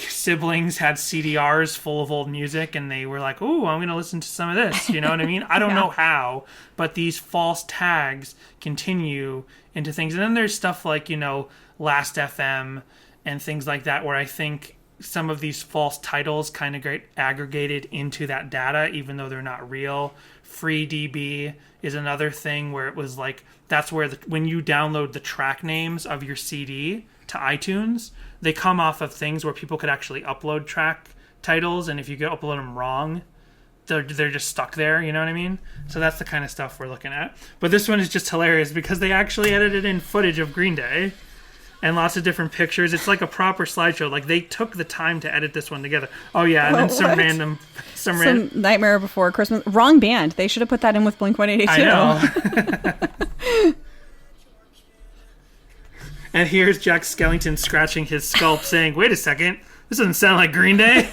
siblings had CDRs full of old music, and they were like, "Ooh, I'm going to listen to some of this." You know what I mean? I don't know how, but these false tags continue into things. And then there's stuff like, Last FM and things like that, where I think some of these false titles kind of get aggregated into that data, even though they're not real. FreeDB is another thing where it was like, that's where when you download the track names of your CD to iTunes, they come off of things where people could actually upload track titles, and if you upload them wrong, they're just stuck there, you know what I mean? So that's the kind of stuff we're looking at. But this one is just hilarious because they actually edited in footage of Green Day and lots of different pictures. It's like a proper slideshow. Like, they took the time to edit this one together. Oh yeah, and then some Nightmare Before Christmas. Wrong band. They should have put that in with Blink-182. I know. And here's Jack Skellington scratching his scalp saying, wait a second, this doesn't sound like Green Day.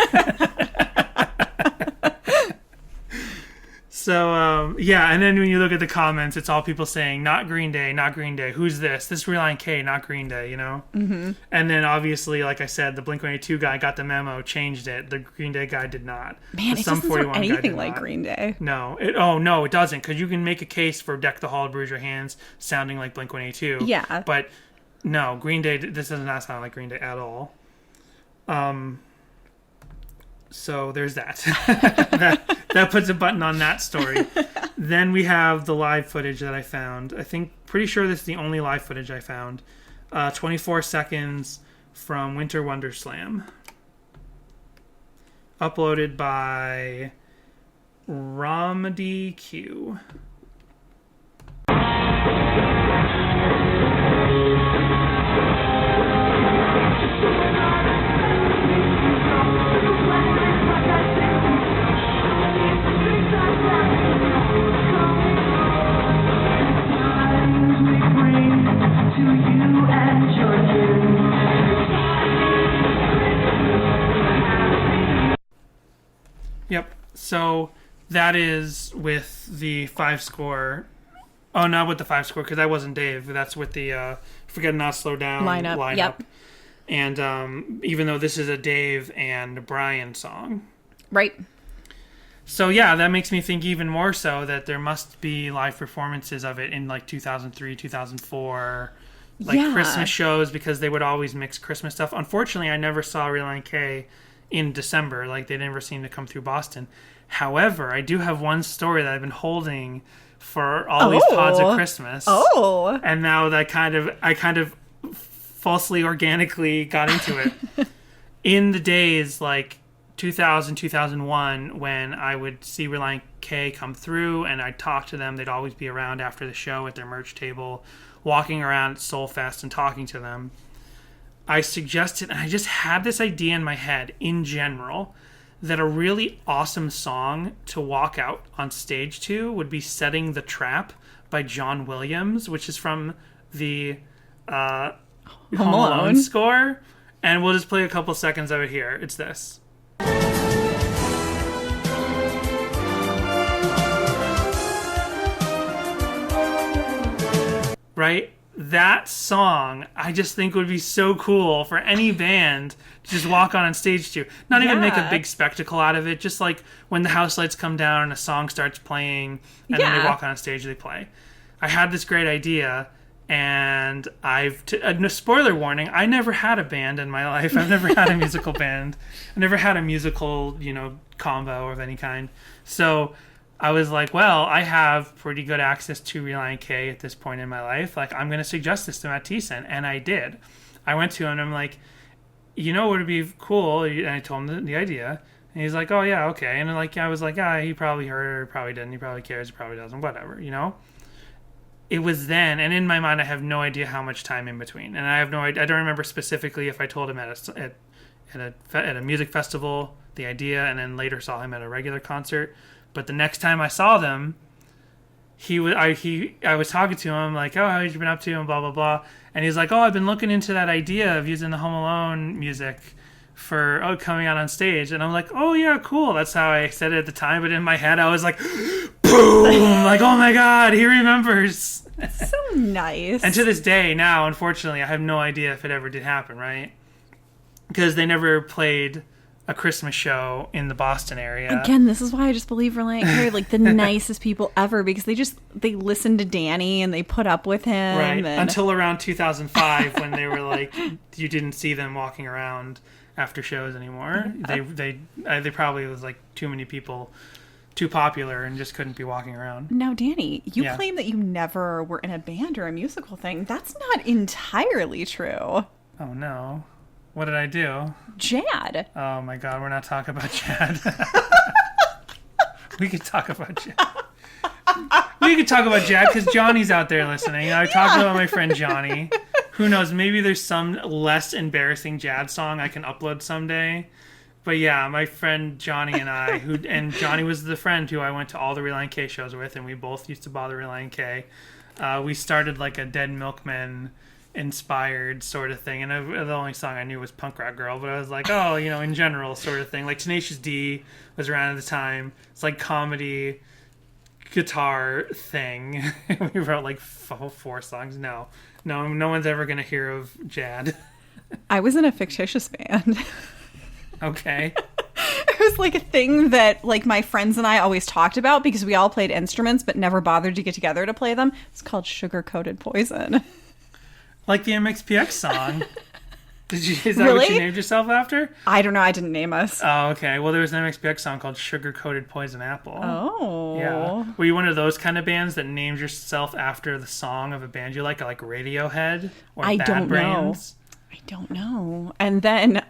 So, and then when you look at the comments, it's all people saying, not Green Day, not Green Day. Who's this? This is Relient K, not Green Day, Mm-hmm. And then obviously, like I said, the Blink-182 guy got the memo, changed it. The Green Day guy did not. Man, it doesn't sound anything like Green Day. No. It doesn't, because you can make a case for Deck the Hall, Bruise Your Hands sounding like Blink-182. Yeah. But no, Green Day, this does not sound like Green Day at all. So there's that. that puts a button on that story. Then we have the live footage that I found. Pretty sure this is the only live footage I found. 24 seconds from Winter Wonder Slam. Uploaded by Ramadi Q. Yep. So that is with the 5 score. Oh, not with the 5 score, because that wasn't Dave. That's with the Forget Not Slow Down lineup. Yep. And even though this is a Dave and Brian song. Right. So yeah, that makes me think even more so that there must be live performances of it in like 2003, 2004, like Christmas shows, because they would always mix Christmas stuff. Unfortunately, I never saw Relient K in December. Like, they never seemed to come through Boston. However, I do have one story that I've been holding for all these pods of Christmas. Oh. And now that I kind of falsely, organically got into it. In the days like 2000, 2001, when I would see Relient K come through and I'd talk to them, they'd always be around after the show at their merch table, walking around at Soulfest and talking to them. I suggested, and I just had this idea in my head in general, that a really awesome song to walk out on stage to would be Setting the Trap by John Williams, which is from the Home Alone score. And we'll just play a couple seconds of it here. It's this. Right? That song, I just think would be so cool for any band to just walk on stage to. Not even make a big spectacle out of it. Just like when the house lights come down and a song starts playing and then they walk on stage, they play. I had this great idea, and no spoiler warning, I never had a band in my life. I've never had a musical band. I never had a musical, combo of any kind. So I was like, well, I have pretty good access to Relient K at this point in my life. Like, I'm going to suggest this to Matt Thiessen. And I did. I went to him and I'm like, what would be cool? And I told him the idea. And he's like, oh, yeah, okay. And I was like, he probably heard it or probably didn't. He probably cares. He probably doesn't. Whatever, It was then, and in my mind, I have no idea how much time in between. And I have no idea. I don't remember specifically if I told him at a music festival the idea and then later saw him at a regular concert. But the next time I saw them, I was talking to him like, oh, how have you been up to, and blah, blah, blah. And he's like, oh, I've been looking into that idea of using the Home Alone music for coming out on stage. And I'm like, oh, yeah, cool. That's how I said it at the time. But in my head, I was like, boom, like, oh, my God, he remembers. So nice. And to this day now, unfortunately, I have no idea if it ever did happen, right? Because they never played a Christmas show in the Boston area. Again, this is why I just believe Relient K are like the nicest people ever, because they listen to Danny and they put up with him. Right. Until around 2005 when they were like, you didn't see them walking around after shows anymore. They probably was like too many people, too popular, and just couldn't be walking around. Now, Danny, you claim that you never were in a band or a musical thing. That's not entirely true. Oh, no. What did I do? Jad. Oh, my God. We're not talking about Jad. We could talk about Jad. We could talk about Jad because Johnny's out there listening. I talked about my friend Johnny. Who knows? Maybe there's some less embarrassing Jad song I can upload someday. But yeah, my friend Johnny and I, and Johnny was the friend who I went to all the Relient K shows with, and we both used to bother Relient K. We started like a Dead Milkmen inspired sort of thing, and the only song I knew was Punk Rock Girl, but I was like, oh, in general sort of thing. Like Tenacious D was around at the time. It's like comedy guitar thing. We wrote like 4 songs. No one's ever gonna hear of Jad. I was in a fictitious band. Okay. It was like a thing that like my friends and I always talked about because we all played instruments but never bothered to get together to play them. It's called Sugar Coated Poison. Like the MXPX song. Is that really? what you named yourself after? I don't know. I didn't name us. Oh, okay. Well, there was an MXPX song called Sugar Coated Poison Apple. Oh. Yeah. Were you one of those kind of bands that named yourself after the song of a band you like Radiohead or Bad Brains? I don't know. And then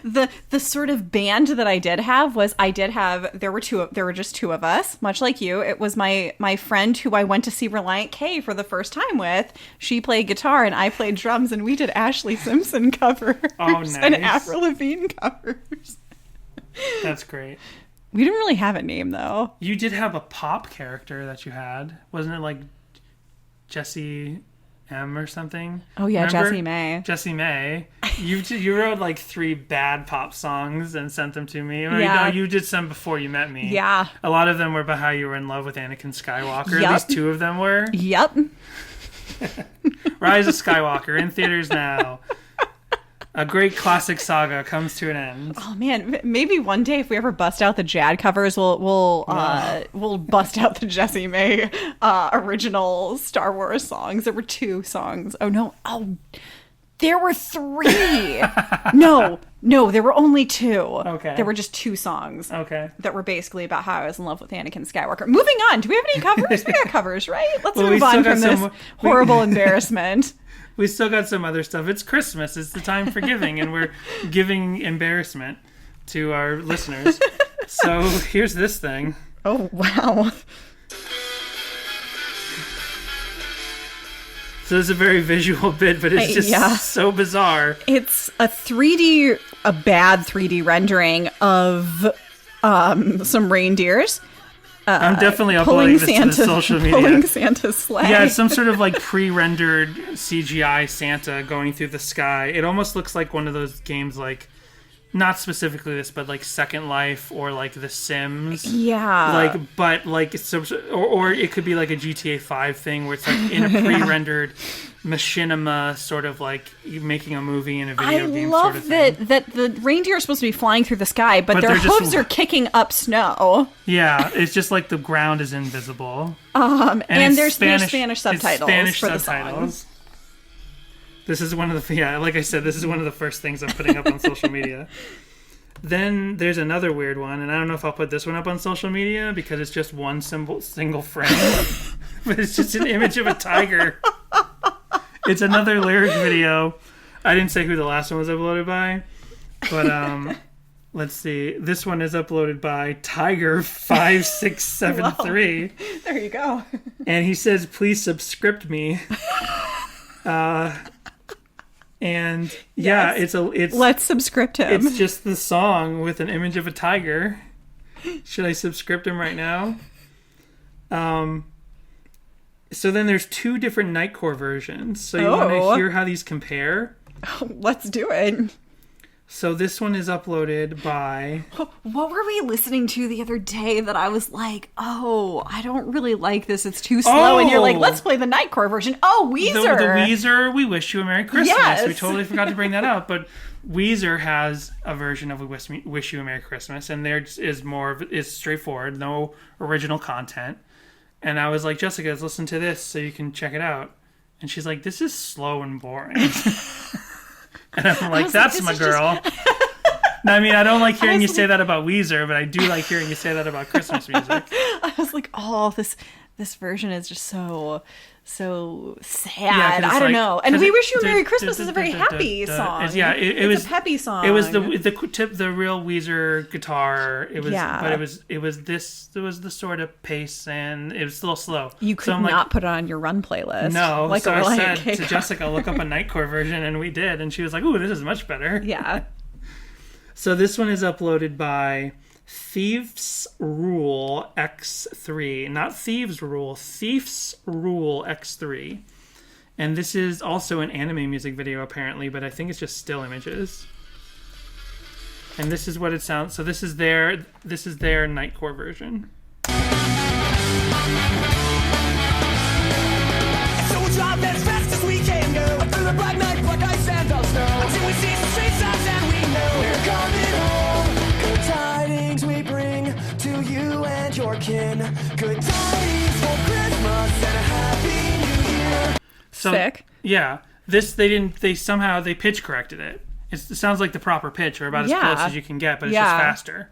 the sort of band that I did have was there were just 2 of us, much like you. It was my friend who I went to see Relient K for the first time with. She played guitar and I played drums, and we did Ashley Simpson covers and Avril Lavigne covers. That's great. We didn't really have a name though. You did have a pop character that you had, wasn't it? Like Jessie M or something. Oh yeah, remember? Jessie May. Jessie May. You wrote like 3 bad pop songs and sent them to me. Yeah. You did some before you met me. Yeah. A lot of them were about how you were in love with Anakin Skywalker. Yep. At least 2 of them were. Yep. Rise of Skywalker in theaters now. A great classic saga comes to an end. Oh man, maybe one day if we ever bust out the Jad covers, we'll bust out the Jessie May original Star Wars songs. There were 2 songs. There were 3. No, there were only 2. Okay. There were just 2 songs. Okay. That were basically about how I was in love with Anakin Skywalker. Moving on. Do we have any covers? We got covers, right? Let's move on from this horrible embarrassment. We still got some other stuff. It's Christmas. It's the time for giving, and we're giving embarrassment to our listeners. So here's this thing. Oh, wow. So this is a very visual bit, but it's just so bizarre. It's a bad 3D rendering of some reindeers. I'm definitely uploading this to the social media. Pulling Santa's sleigh. Yeah, it's some sort of like pre-rendered CGI Santa going through the sky. It almost looks like one of those games, like, not specifically this, but like Second Life or like The Sims. Yeah. Or it could be like a GTA 5 thing where it's like in a pre-rendered machinima, sort of like making a movie in a video game sort of thing. I love that the reindeer are supposed to be flying through the sky, but their hooves are kicking up snow. Yeah, it's just like the ground is invisible. And there's Spanish subtitles. Spanish for subtitles. This is one of the like I said, this is one of the first things I'm putting up on social media. Then there's another weird one, and I don't know if I'll put this one up on social media because it's just one single frame, but it's just an image of a tiger. It's another lyric video. I didn't say who the last one was uploaded by, but let's see. This one is uploaded by Tiger5673. There you go. And he says, "Please subscript me." And yeah, yes. it's let's subscript him. It's just the song with an image of a tiger. Should I subscript him right now? So then there's 2 different Nightcore versions. So you want to hear how these compare? Let's do it. So this one is uploaded by... What were we listening to the other day that I was like, I don't really like this. It's too slow. And you're like, let's play the Nightcore version. Oh, Weezer. The Weezer, We Wish You a Merry Christmas. Yes. We totally forgot to bring that up. But Weezer has a version of We Wish You a Merry Christmas. And theirs is straightforward. No original content. And I was like, Jessica, let's listen to this so you can check it out. And she's like, this is slow and boring. And I'm like, that's my girl. No, I mean, I don't like hearing you say that about Weezer, but I do like hearing you say that about Christmas music. I was like, this version is just so sad. I don't know. And We Wish You a Merry Christmas is a very happy song. It's a peppy song. It was the real Weezer guitar. It was, but it was the sort of pace, and it was a little slow. You could not put it on your run playlist. No, so I said to Jessica, look up a Nightcore version, and we did, and she was like, "Ooh, this is much better." Yeah. So this one is uploaded by Thieves Rule X3. Not Thieves Rule, Thieves Rule X3. And this is also an anime music video, apparently, but I think it's just still images. And this is what it sounds. So this is their Nightcore version. So we'll drive as fast as we can go through the black night, black ice and the snow, until we see some street signs and we know we're coming home. Good tidings we bring to you and your kin. Good tidings for Christmas and a happy New Year. So, sick. Yeah. This, they pitch corrected it. It sounds like the proper pitch, or about as close as you can get, but it's just faster.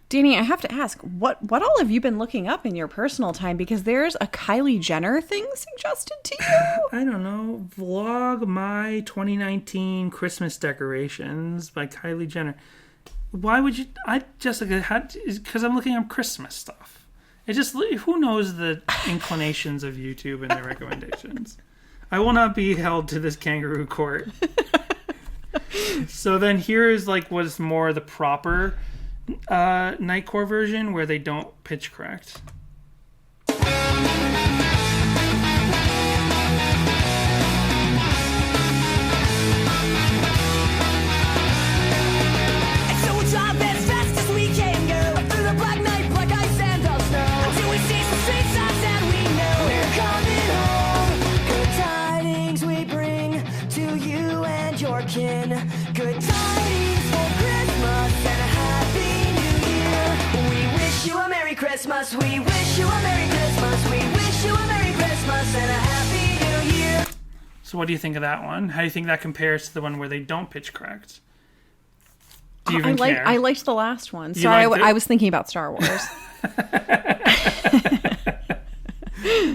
Danny, I have to ask, what all have you been looking up in your personal time? Because there's a Kylie Jenner thing suggested to you. I don't know. Vlog My 2019 Christmas Decorations by Kylie Jenner. Why would you... Jessica, because I'm looking up Christmas stuff. It just... Who knows the inclinations of YouTube and their recommendations? I will not be held to this kangaroo court. So then here is like what's more the proper Nightcore version, where they don't pitch correct. Good tidings we bring to you and your kin. Christmas. We wish you a Merry Christmas. We wish you a Merry Christmas and a Happy New Year. So what do you think of that one? How do you think that compares to the one where they don't pitch correct? Do you even care? I liked the last one. Sorry, I was thinking about Star Wars.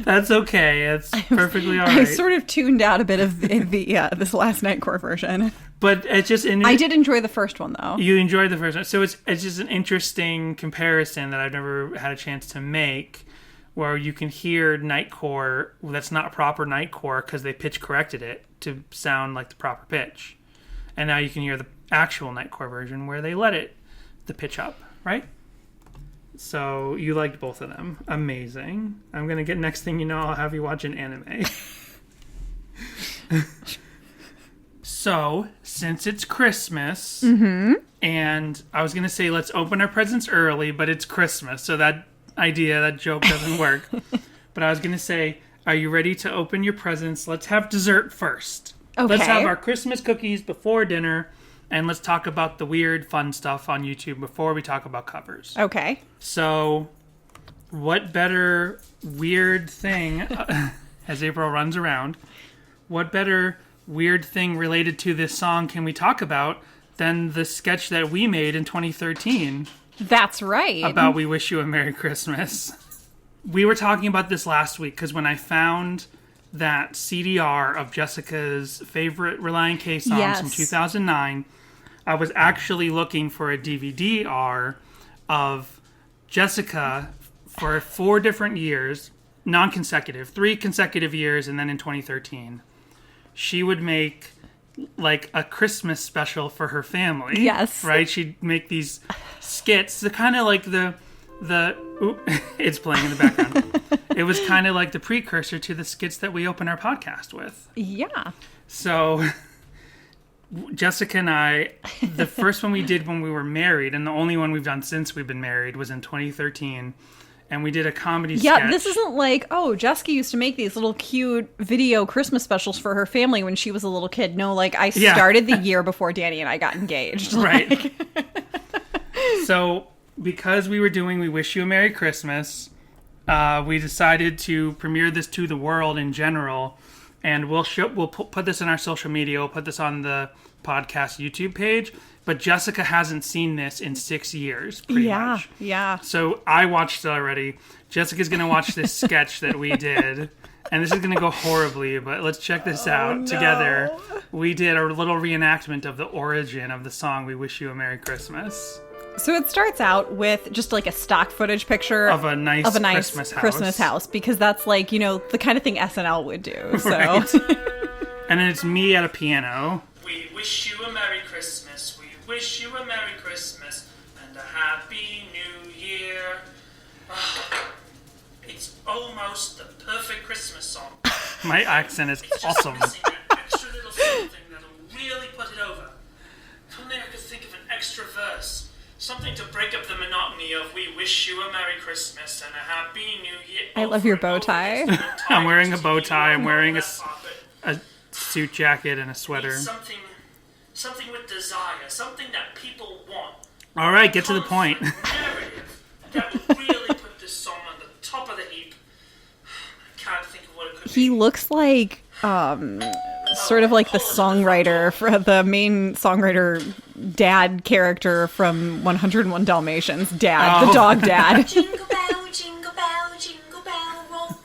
That's okay. It's perfectly all right. I sort of tuned out a bit of this last Nightcore version. But it's just... I did enjoy the first one, though. You enjoyed the first one. So it's just an interesting comparison that I've never had a chance to make, where you can hear Nightcore that's not proper Nightcore because they pitch corrected it to sound like the proper pitch. And now you can hear the actual Nightcore version where they let the pitch up, right? So you liked both of them. Amazing. I'm going to get, next thing you know, I'll have you watch an anime. So, since it's Christmas, and I was going to say let's open our presents early, but it's Christmas, so that joke doesn't work. But I was going to say, are you ready to open your presents? Let's have dessert first. Okay. Let's have our Christmas cookies before dinner. And let's talk about the weird, fun stuff on YouTube before we talk about covers. Okay. So, what better weird thing, as April runs around, what better weird thing related to this song can we talk about than the sketch that we made in 2013? That's right. About We Wish You a Merry Christmas. We were talking about this last week because when I found that CDR of Jessica's favorite Relient K songs from 2009... I was actually looking for a DVD-R of Jessica for 4 different years, non-consecutive, 3 consecutive years, and then in 2013. She would make like a Christmas special for her family. Yes. Right? She'd make these skits. They're kind of like it's playing in the background. It was kind of like the precursor to the skits that we open our podcast with. Yeah. So... Jessica and I, the first one we did when we were married, and the only one we've done since we've been married, was in 2013. And we did a comedy sketch. Yeah, this isn't like, oh, Jessica used to make these little cute video Christmas specials for her family when she was a little kid. No, like, I started the year before Danny and I got engaged. Right. So, because we were doing We Wish You a Merry Christmas, we decided to premiere this to the world in general. And we'll put this in our social media. We'll put this on the podcast YouTube page. But Jessica hasn't seen this in 6 years, pretty much. Yeah. So I watched it already. Jessica's going to watch this sketch that we did. And this is going to go horribly, but let's check this out together. We did a little reenactment of the origin of the song We Wish You a Merry Christmas. So it starts out with just like a stock footage picture of a nice Christmas house because that's like, you know, the kind of thing SNL would do. So right. And then it's me at a piano. We wish you a Merry Christmas. We wish you a Merry Christmas and a Happy New Year. Oh, it's almost the perfect Christmas song. My accent is it's awesome. Just missing that extra little something that'll really put it over. If only I could think of an extra verse. Something to break up the monotony of We Wish You a Merry Christmas and a Happy New Year. I love your bow tie. I'm wearing a bow tie. I'm wearing a suit jacket and a sweater. Something with desire. Something that people want. All right, get to the point. Narrative that would really put this song on the top of the heap. I can't think of what it could be. He looks like sort of like the songwriter for the main songwriter dad character from 101 Dalmatians. Dad, the dog dad. Jingle bell, jingle bell, jingle bell roll.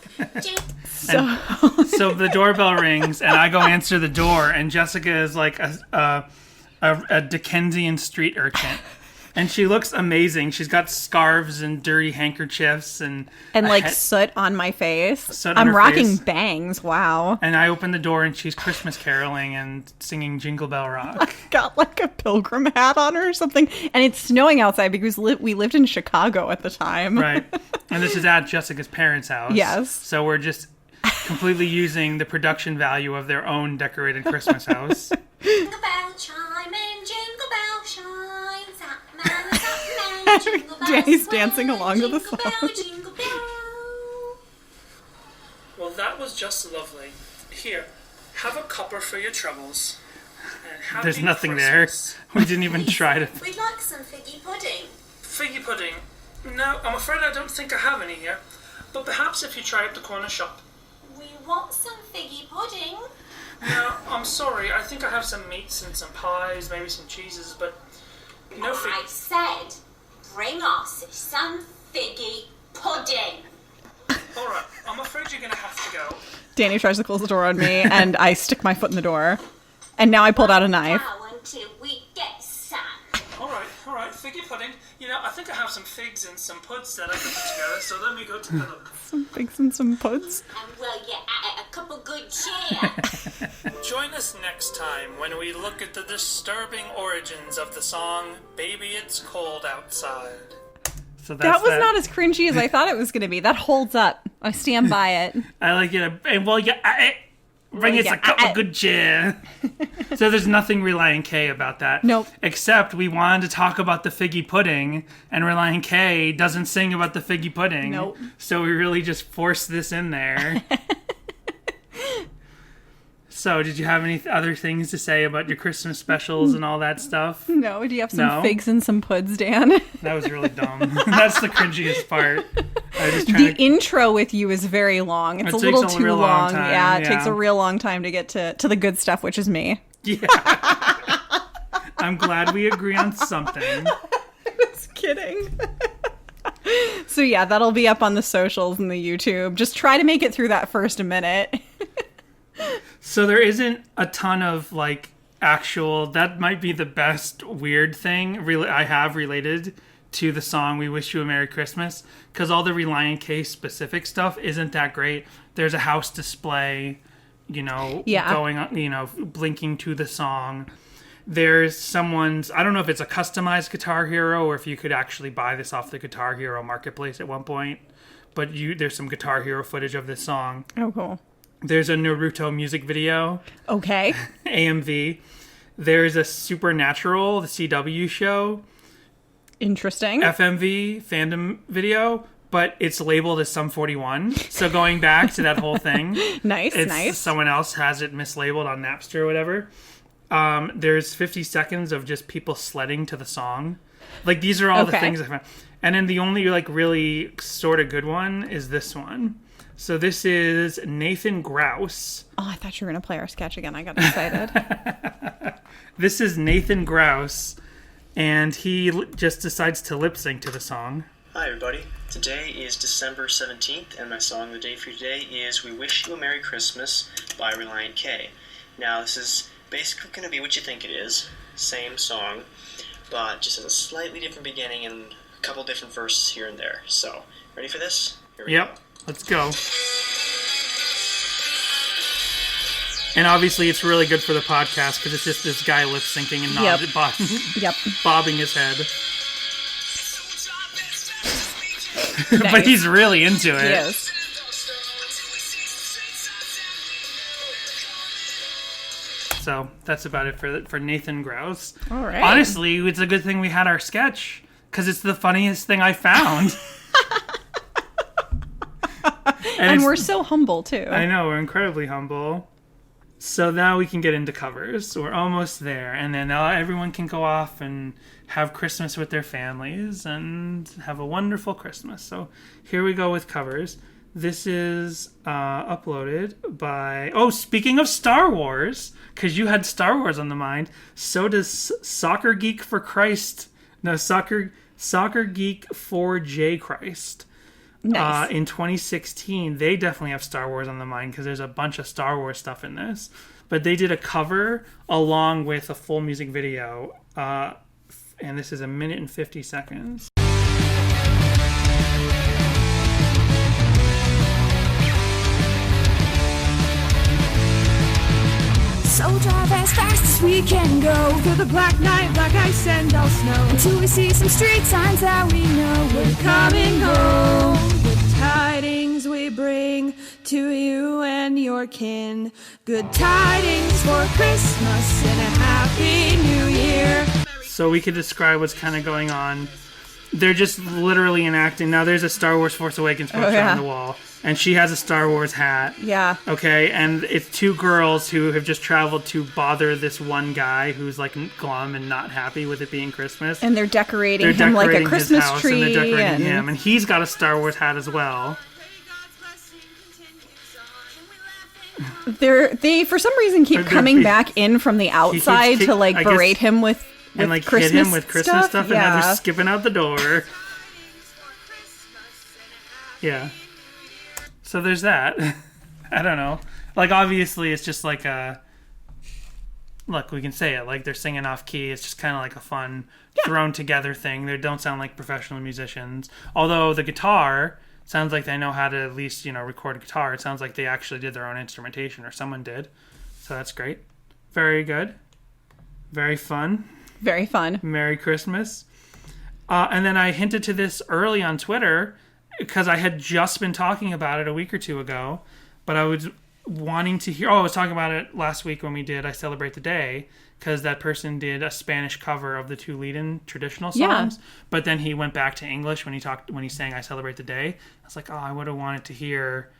So the doorbell rings, and I go answer the door, and Jessica is like a Dickensian street urchin. And she looks amazing. She's got scarves and dirty handkerchiefs and like soot on my face. I'm rocking bangs. Wow. And I open the door and she's Christmas caroling and singing Jingle Bell Rock. Got like a pilgrim hat on her or something. And it's snowing outside because we lived in Chicago at the time. Right. And this is at Jessica's parents' house. Yes. So we're just completely using the production value of their own decorated Christmas house. Jingle bell chime and jingle bell shine. Danny's dancing along to the song. Well, that was just lovely. Here, have a copper for your troubles. There's nothing Christmas. There. We didn't even try to. We'd like some figgy pudding. Figgy pudding? No, I'm afraid I don't think I have any here. But perhaps if you try at the corner shop. We want some figgy pudding. No, I'm sorry. I think I have some meats and some pies, maybe some cheeses, but no fig. I said, bring us some figgy pudding. All right, I'm afraid you're going to have to go. Danny tries to close the door on me, and I stick my foot in the door. And now I pulled out a knife. Now until we get some. All right, figgy pudding. You know, I think I have some figs and some puds that I can put together, so let me go take a look. Some figs and some puds. And will you add a couple good cheers? Join us next time when we look at the disturbing origins of the song Baby It's Cold Outside. So That was not as cringy as I thought it was going to be. That holds up. I stand by it. I like it. And well, yeah, bring us a cup of good cheer. So there's nothing Relient K about that. Nope. Except we wanted to talk about the figgy pudding, and Relient K doesn't sing about the figgy pudding. Nope. So we really just forced this in there. So did you have any other things to say about your Christmas specials and all that stuff? No, do you have some figs and some puds, Dan? That was really dumb. That's the cringiest part. The intro with you is very long. It's a little too long. Yeah, it takes a real long time to get to the good stuff, which is me. Yeah. I'm glad we agree on something. Just kidding. So yeah, that'll be up on the socials and the YouTube. Just try to make it through that first minute. So there isn't a ton of like actual, that might be the best weird thing I have related to the song We Wish You a Merry Christmas, because all the Relient K specific stuff isn't that great. There's a house display, going on, blinking to the song. There's someone's, I don't know if it's a customized Guitar Hero or if you could actually buy this off the Guitar Hero marketplace at one point, but there's some Guitar Hero footage of this song. Oh, cool. There's a Naruto music video. Okay. AMV. There's a Supernatural, the CW show. Interesting. FMV fandom video, but it's labeled as Sum 41. So going back to that whole thing. Nice. Someone else has it mislabeled on Napster or whatever. There's 50 seconds of just people sledding to the song. Like, these are all the things I found. And then the only, like, really sort of good one is this one. So this is Nathan Grouse. Oh, I thought you were going to play our sketch again. I got excited. This is Nathan Grouse, and he just decides to lip sync to the song. Hi everybody. Today is December 17th, and my song of the day for today is We Wish You a Merry Christmas by Relient K. Now, this is basically going to be what you think it is. Same song, but just has a slightly different beginning and a couple different verses here and there. So, ready for this? Here we go. Let's go. And obviously it's really good for the podcast because it's just this guy lip syncing and bobbing his head. Nice. But he's really into it. He is. So that's about it for Nathan Grouse. All right. Honestly, it's a good thing we had our sketch because it's the funniest thing I found. And we're so humble, too. I know, we're incredibly humble. So now we can get into covers. We're almost there. And then everyone can go off and have Christmas with their families and have a wonderful Christmas. So here we go with covers. This is uploaded by... Oh, speaking of Star Wars, because you had Star Wars on the mind, so does Soccer Geek for Christ. No, Soccer Geek for J Christ. Nice. In 2016, they definitely have Star Wars on the mind because there's a bunch of Star Wars stuff in this. But they did a cover along with a full music video. And this is 1 minute and 50 seconds. So drive as fast as we can go through the black night, black ice and all snow, until we see some street signs that we know we're coming home. Good tidings we bring to you and your kin. Good tidings for Christmas and a happy new year. So we could describe what's kind of going on. They're just literally enacting. Now, there's a Star Wars Force Awakens poster on the wall, and she has a Star Wars hat. Yeah. Okay, and it's two girls who have just traveled to bother this one guy who's like glum and not happy with it being Christmas. And they're decorating him like a Christmas tree. And they're decorating him, and he's got a Star Wars hat as well. They for some reason keep coming back in from the outside to like berate him with and like Christmas hit him with Christmas stuff, and now they're skipping out the door. Yeah. So there's that. I don't know. Like, obviously, it's just like a... Look, we can say it. Like, they're singing off key. It's just kind of like a fun, thrown together thing. They don't sound like professional musicians. Although the guitar sounds like they know how to at least, record a guitar. It sounds like they actually did their own instrumentation, or someone did. So that's great. Very good. Very fun. Very fun. Merry Christmas. And then I hinted to this early on Twitter because I had just been talking about it a week or two ago, but I was wanting to hear... I was talking about it last week when we did I Celebrate the Day, because that person did a Spanish cover of the two lead-in traditional songs, but then he went back to English when he sang I Celebrate the Day. I was like, I would have wanted to hear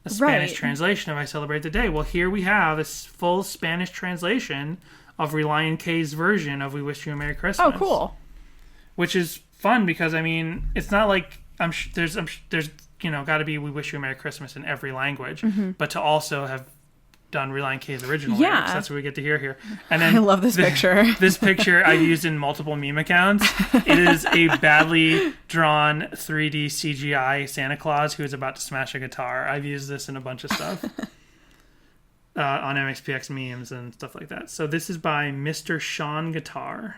a Spanish translation of I Celebrate the Day. Well, here we have a full Spanish translation of Relient K's version of We Wish You a Merry Christmas. Oh, cool. Which is fun because, I mean, it's not like there's got to be We Wish You a Merry Christmas in every language, but to also have done Relient K's original lyrics, that's what we get to hear here. And then I love this picture. This picture I used in multiple meme accounts. It is a badly drawn 3D CGI Santa Claus who is about to smash a guitar. I've used this in a bunch of stuff. On MXPX memes and stuff like that. So this is by Mr. Sean Guitar.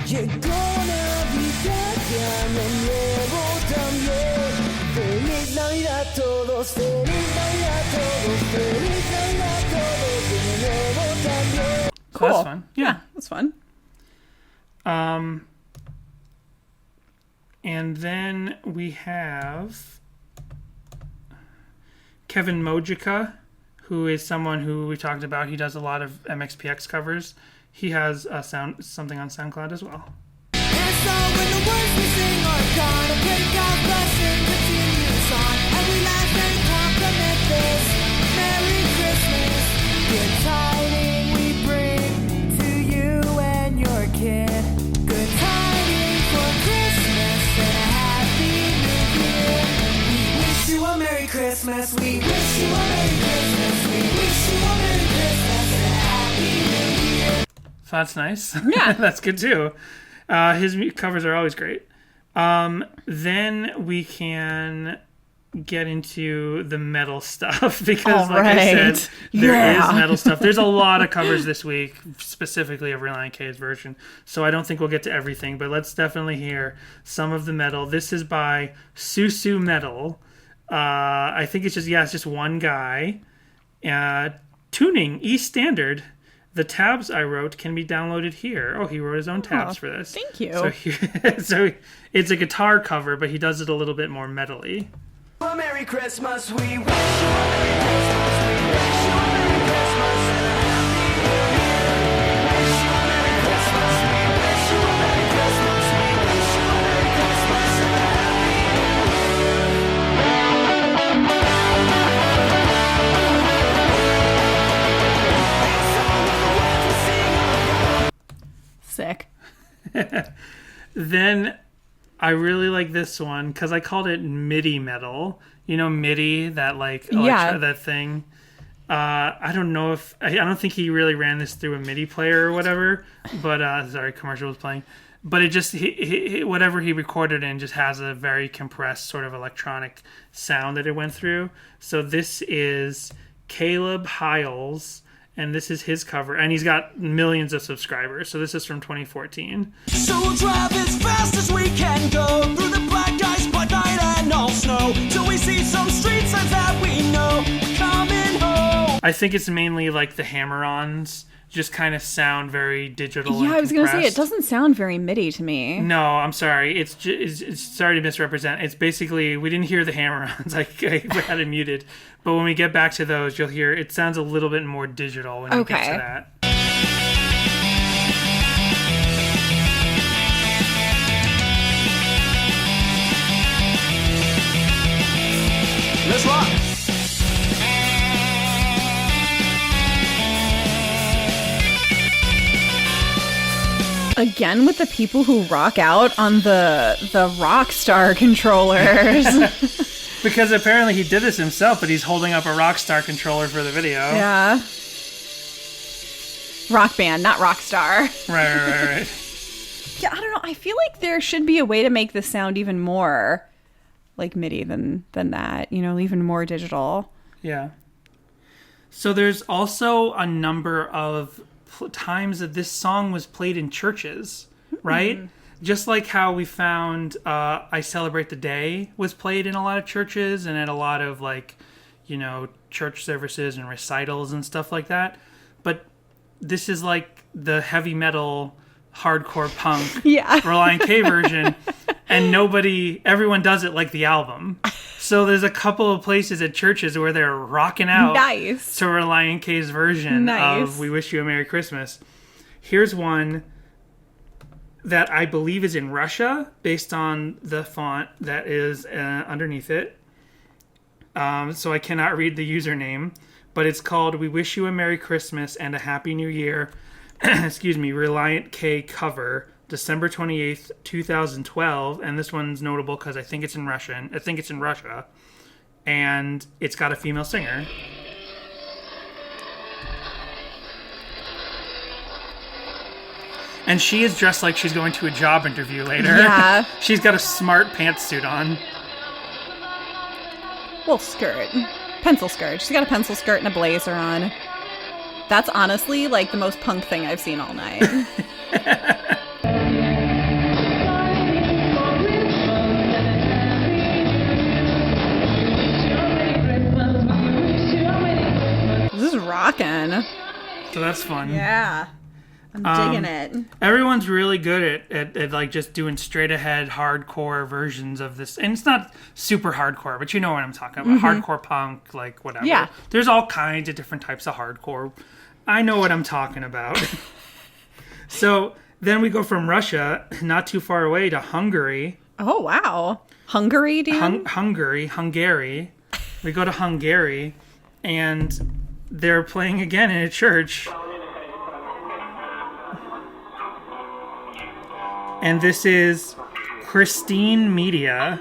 Llegó Navidad y Año Nuevo también. Feliz Navidad a todos, feliz Navidad a todos, feliz Navidad a todos, y Año Nuevo también. Cool. That's fun. Yeah, that's fun. And then we have Kevin Mojica, who is someone who we talked about. He does a lot of MXPX covers. He has something on SoundCloud as well. And so when the words we sing are gone, I pray God's blessing continues on. Every last day compliment this. Merry Christmas. Good tidings we bring to you and your kid. Good tidings for Christmas and a happy new year. We wish you a Merry Christmas. We wish you a Merry Christmas. We wish you a Merry Christmas and a happy new year. So that's nice. Yeah. That's good too. His covers are always great. Then we can get into the metal stuff because, like I said, there is metal stuff. There's a lot of covers this week, specifically of Relient K's version. So I don't think we'll get to everything, but let's definitely hear some of the metal. This is by Susu Metal. I think it's just one guy. Tuning E Standard. The tabs I wrote can be downloaded here. Oh, he wrote his own tabs for this. Thank you. So it's a guitar cover, but he does it a little bit more metally. A Merry Christmas, we wish you a Merry Christmas, we wish you a Merry Christmas and a happy new year. Wish you a Merry Christmas, we wish you a Merry Christmas, we wish you a Merry Christmas and a happy Sick. Then I really like this one because I called it MIDI metal. You know MIDI, that that thing. I don't know if I don't think he really ran this through a MIDI player or whatever. But sorry, commercial was playing. But it just whatever he recorded in just has a very compressed sort of electronic sound that it went through. So this is Caleb Hiles. And this is his cover. And he's got millions of subscribers. So this is from 2014. So we'll drive as fast as we can go through the black ice, black night, and all snow till we see some street signs that we know. We're coming I think it's mainly like the hammer-ons just kind of sound very digital. Yeah, and I was going to say, compressed. it doesn't sound very MIDI to me. No, I'm sorry. It's sorry to misrepresent. It's basically, we didn't hear the hammer-ons. I had it muted. But when we get back to those, you'll hear it sounds a little bit more digital when you get to that. Let's rock. Again with the people who rock out on the Rockstar controllers. Because apparently he did this himself, but he's holding up a Rockstar controller for the video. Yeah. Rock Band, not Rockstar. Right. Yeah, I don't know. I feel like there should be a way to make this sound even more like MIDI than that. You know, even more digital. Yeah. So there's also a number of times that this song was played in churches, right? Just like how we found I Celebrate the Day was played in a lot of churches and at a lot of like, you know, church services and recitals and stuff like that. But this is like the heavy metal, hardcore punk Relient K version, and everyone does it like the album. So there's a couple of places at churches where they're rocking out to Relient K's version of We Wish You a Merry Christmas. Here's one that I believe is in Russia, based on the font that is underneath it. So I cannot read the username, but it's called We Wish You a Merry Christmas and a Happy New Year. Excuse me, Relient K cover, December 28th, 2012. And this one's notable because I think it's in Russian. I think it's in Russia. And it's got a female singer. And she is dressed like she's going to a job interview later. Yeah. She's got a smart pantsuit on. Well, skirt. Pencil skirt. She's got a pencil skirt and a blazer on. That's honestly like the most punk thing I've seen all night. This is rockin'. So that's fun. Yeah. I'm digging it. Everyone's really good at like just doing straight ahead hardcore versions of this. And it's not super hardcore, but you know what I'm talking about. Hardcore punk, like whatever. Yeah. There's all kinds of different types of hardcore. I know what I'm talking about. So then we go from Russia, not too far away, to Hungary. Oh, wow. Hungary, Dan? Hungary. We go to Hungary, and they're playing again in a church. And this is Christine Media,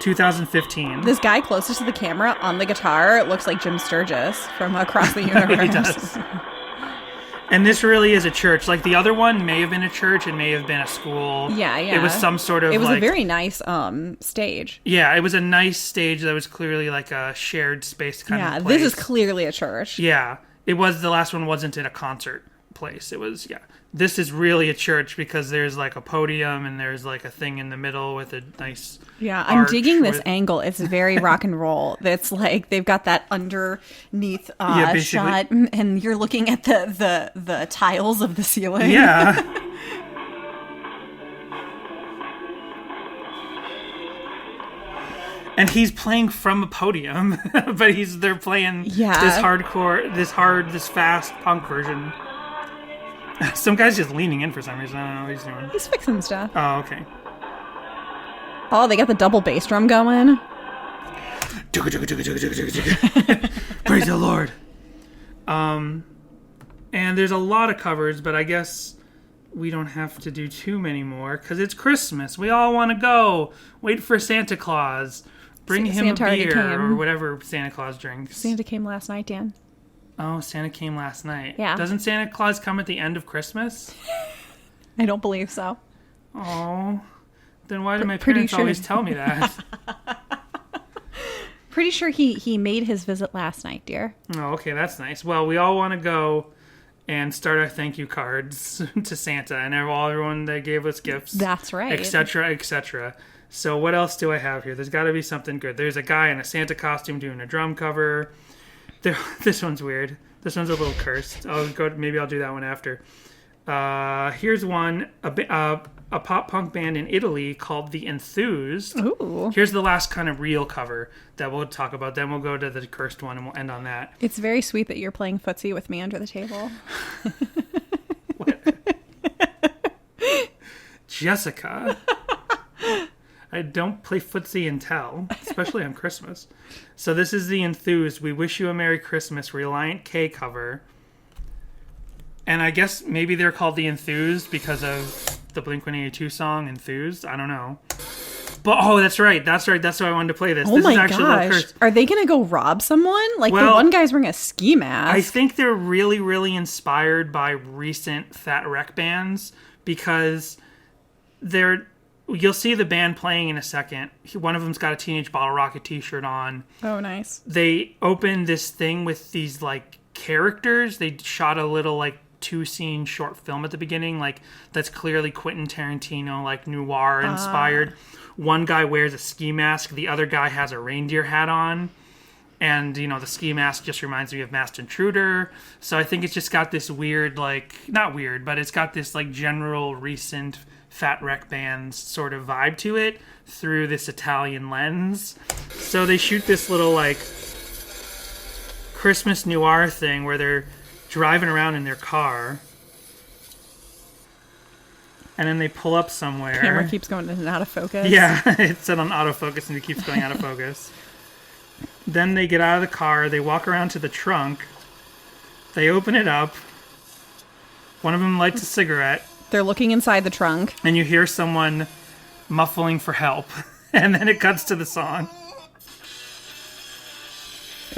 2015. This guy closest to the camera on the guitar looks like Jim Sturgis from Across the Universe. He does. And this really is a church. Like the other one may have been a church, it may have been a school. Yeah. It was some sort of. It was like, a very nice stage. Yeah, it was a nice stage that was clearly like a shared space kind of place. Yeah, this is clearly a church. Yeah, it was. The last one wasn't in a concert place. It was, yeah. This is really a church because there's like a podium and there's like a thing in the middle with a nice. Yeah, I'm digging this angle. It's very rock and roll. It's like they've got that underneath shot, and you're looking at the tiles of the ceiling. Yeah. And he's playing from a podium, but they're playing this hardcore, this fast punk version. Some guy's just leaning in for some reason. I don't know what he's doing. He's fixing stuff. Oh, okay. Oh, they got the double bass drum going. Praise the Lord. And there's a lot of covers, but I guess we don't have to do too many more because it's Christmas. We all want to go. Wait for Santa Claus. Bring him a beer or whatever Santa Claus drinks. Santa came last night, Dan. Oh, Santa came last night. Yeah. Doesn't Santa Claus come at the end of Christmas? I don't believe so. Oh. Then why do my parents always tell me that? Pretty sure he made his visit last night, dear. Oh, okay, that's nice. Well, we all want to go and start our thank you cards to Santa and everyone that gave us gifts. That's right. Etc., etc. So what else do I have here? There's got to be something good. There's a guy in a Santa costume doing a drum cover. This one's weird. This one's a little cursed. Maybe I'll do that one after. Here's one. A pop punk band in Italy called The Enthused. Ooh. Here's the last kind of real cover that we'll talk about. Then we'll go to the cursed one and we'll end on that. It's very sweet that you're playing footsie with me under the table. Jessica. I don't play footsie and tell, especially on Christmas. So this is The Enthused. We Wish You a Merry Christmas Relient K cover. And I guess maybe they're called The Enthused because of the Blink-182 song Enthused. I don't know. But that's right. That's why I wanted to play this. Oh this my is actually gosh. Are they going to go rob someone? Like, the one guy's wearing a ski mask. I think they're really, really inspired by recent Fat Wreck bands because you'll see the band playing in a second. One of them's got a Teenage Bottle Rocket t-shirt on. Oh, nice. They opened this thing with these, like, characters. They shot a little, like, 2-scene short film at the beginning, like, that's clearly Quentin Tarantino, like, noir inspired. One guy wears a ski mask. The other guy has a reindeer hat on. And, the ski mask just reminds me of Masked Intruder. So I think it's just got this weird, like, not weird, but it's got this, like, general recent Fat Wreck Band sort of vibe to it through this Italian lens. So they shoot this little, like, Christmas noir thing where they're driving around in their car. And then they pull up somewhere. Camera keeps going in and out of focus. Yeah, it's set on autofocus and it keeps going out of focus. Then they get out of the car. They walk around to the trunk. They open it up. One of them lights a cigarette. They're looking inside the trunk. And you hear someone muffling for help. And then it cuts to the song.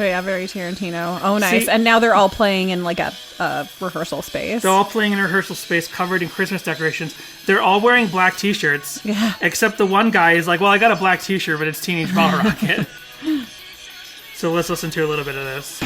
Oh, yeah, very Tarantino. Oh, nice. See, and now they're all playing in, like, a rehearsal space. They're all playing in a rehearsal space covered in Christmas decorations. They're all wearing black t-shirts. Yeah. Except the one guy is like, well, I got a black t-shirt, but it's Teenage Bottle Rocket. So let's listen to a little bit of this.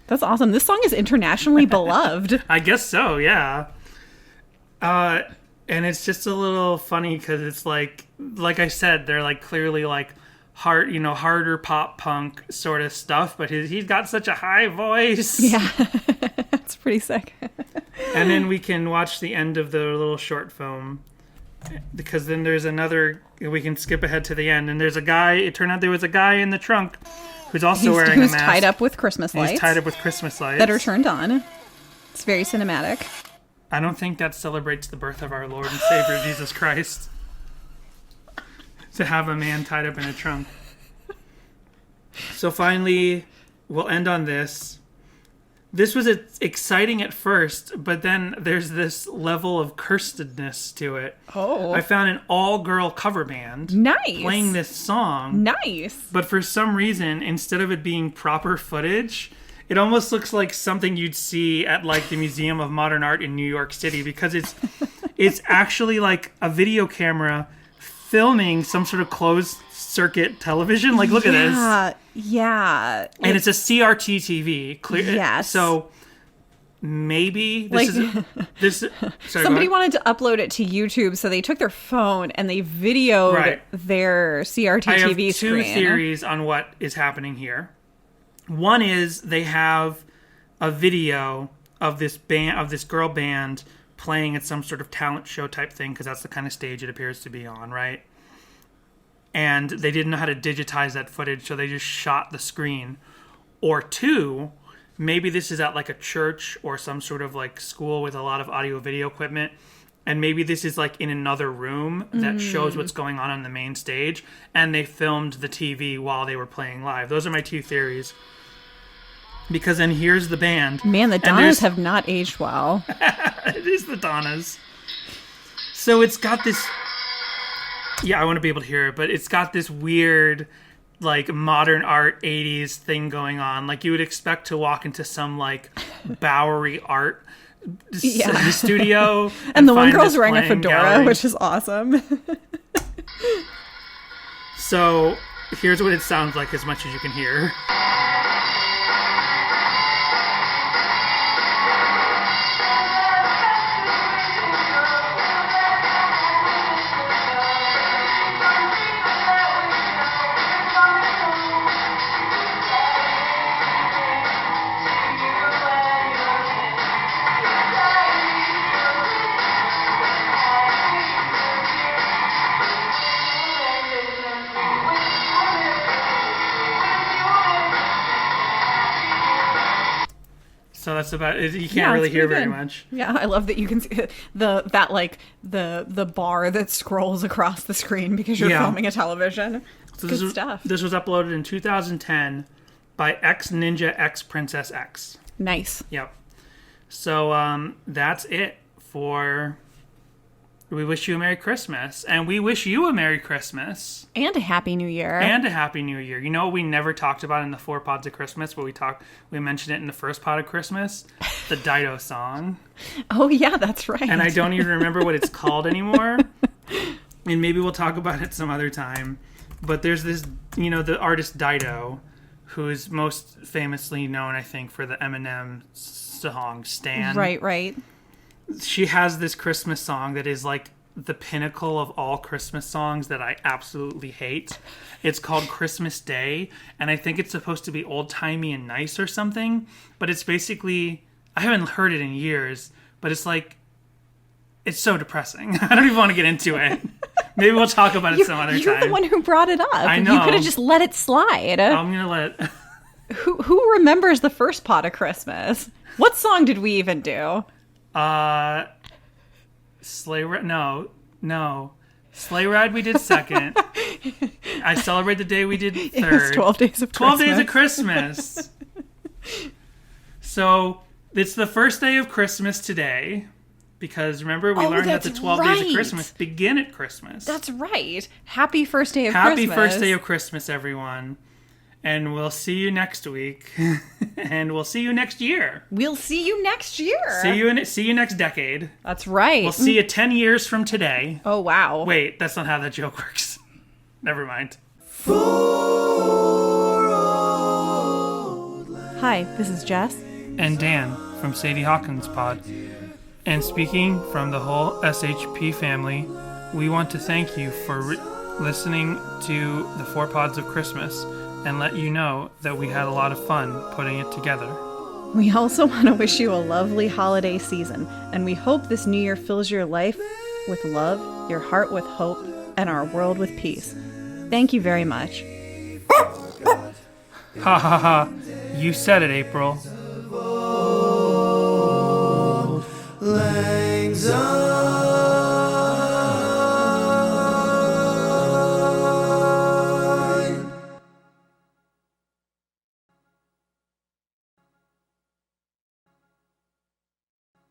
That's awesome. This song is internationally beloved. I guess so, yeah. And it's just a little funny because it's like I said, they're like clearly like harder pop punk sort of stuff, but he's got such a high voice. Yeah, it's pretty sick. And then we can watch the end of the little short film because then there's we can skip ahead to the end, and there's a guy. It turned out there was a guy in the trunk who's also wearing a mask. Who's tied up with Christmas lights. He's tied up with Christmas lights. That are turned on. It's very cinematic. I don't think that celebrates the birth of our Lord and Savior, Jesus Christ. To have a man tied up in a trunk. So finally, we'll end on this. This was exciting at first, but then there's this level of cursedness to it. Oh. I found an all-girl cover band nice playing this song. Nice. But for some reason, instead of it being proper footage, it almost looks like something you'd see at like the Museum of Modern Art in New York City because it's actually like a video camera filming some sort of closed circuit television. Like, look at this. Yeah. And it's a CRT TV. Yes. So maybe this sorry, somebody wanted to upload it to YouTube, so they took their phone and they videoed their CRT TV screen. I have two theories on what is happening here. One is they have a video of this girl band playing at some sort of talent show type thing because that's the kind of stage it appears to be on, right? And they didn't know how to digitize that footage, so they just shot the screen. Or two, maybe this is at like a church or some sort of like school with a lot of audio video equipment, and maybe this is like in another room that shows what's going on the main stage, and they filmed the TV while they were playing live. Those are my two theories. Because then here's the band. Man, the Donnas have not aged well. It is the Donnas. So it's got this... Yeah, I want to be able to hear it, but it's got this weird, like, modern art 80s thing going on. Like, you would expect to walk into some, like, Bowery art studio. And the one girl's wearing a fedora, gallery. Which is awesome. So, here's what it sounds like as much as you can hear. So that's about it. You can't really hear very much. Yeah, I love that you can see the bar that scrolls across the screen because you're filming a television. So Good stuff. This was uploaded in 2010 by X Ninja X Princess X. Nice. Yep. So that's it for We Wish You a Merry Christmas. And we wish you a Merry Christmas. And a Happy New Year. And a Happy New Year. You know what we never talked about in the 4 pods of Christmas, but we mentioned it in the first pod of Christmas? The Dido song. Oh, yeah, that's right. And I don't even remember what it's called anymore. And maybe we'll talk about it some other time. But there's this, the artist Dido, who is most famously known, I think, for the Eminem song, Stan. Right. She has this Christmas song that is like the pinnacle of all Christmas songs that I absolutely hate. It's called Christmas Day, and I think it's supposed to be old-timey and nice or something, but it's basically, I haven't heard it in years, but it's like, it's so depressing. I don't even want to get into it. Maybe we'll talk about it some other time. You're the one who brought it up. I know. You could have just let it slide. I'm going to let it... Who remembers the first pot of Christmas? What song did we even do? Sleigh Ride? No. Sleigh Ride we did second. I Celebrate the Day we did third. It was 12 Days of Christmas. 12 Days of Christmas. So, it's the first day of Christmas today. Because remember, we learned that the 12 days of Christmas begin at Christmas. That's right. Happy first day of Christmas. Happy first day of Christmas, everyone. And we'll see you next week. And we'll see you next year. We'll see you next year. See you next decade. That's right. We'll see you 10 years from today. Oh, wow. Wait, that's not how that joke works. Never mind. Hi, this is Jess. And Dan from Sadie Hawkins Pod. And speaking from the whole SHP family, we want to thank you for listening to the 4 Pods of Christmas and let you know that we had a lot of fun putting it together. We also want to wish you a lovely holiday season, and we hope this new year fills your life with love, your heart with hope, and our world with peace. Thank you very much. Ha ha ha. You said it, April.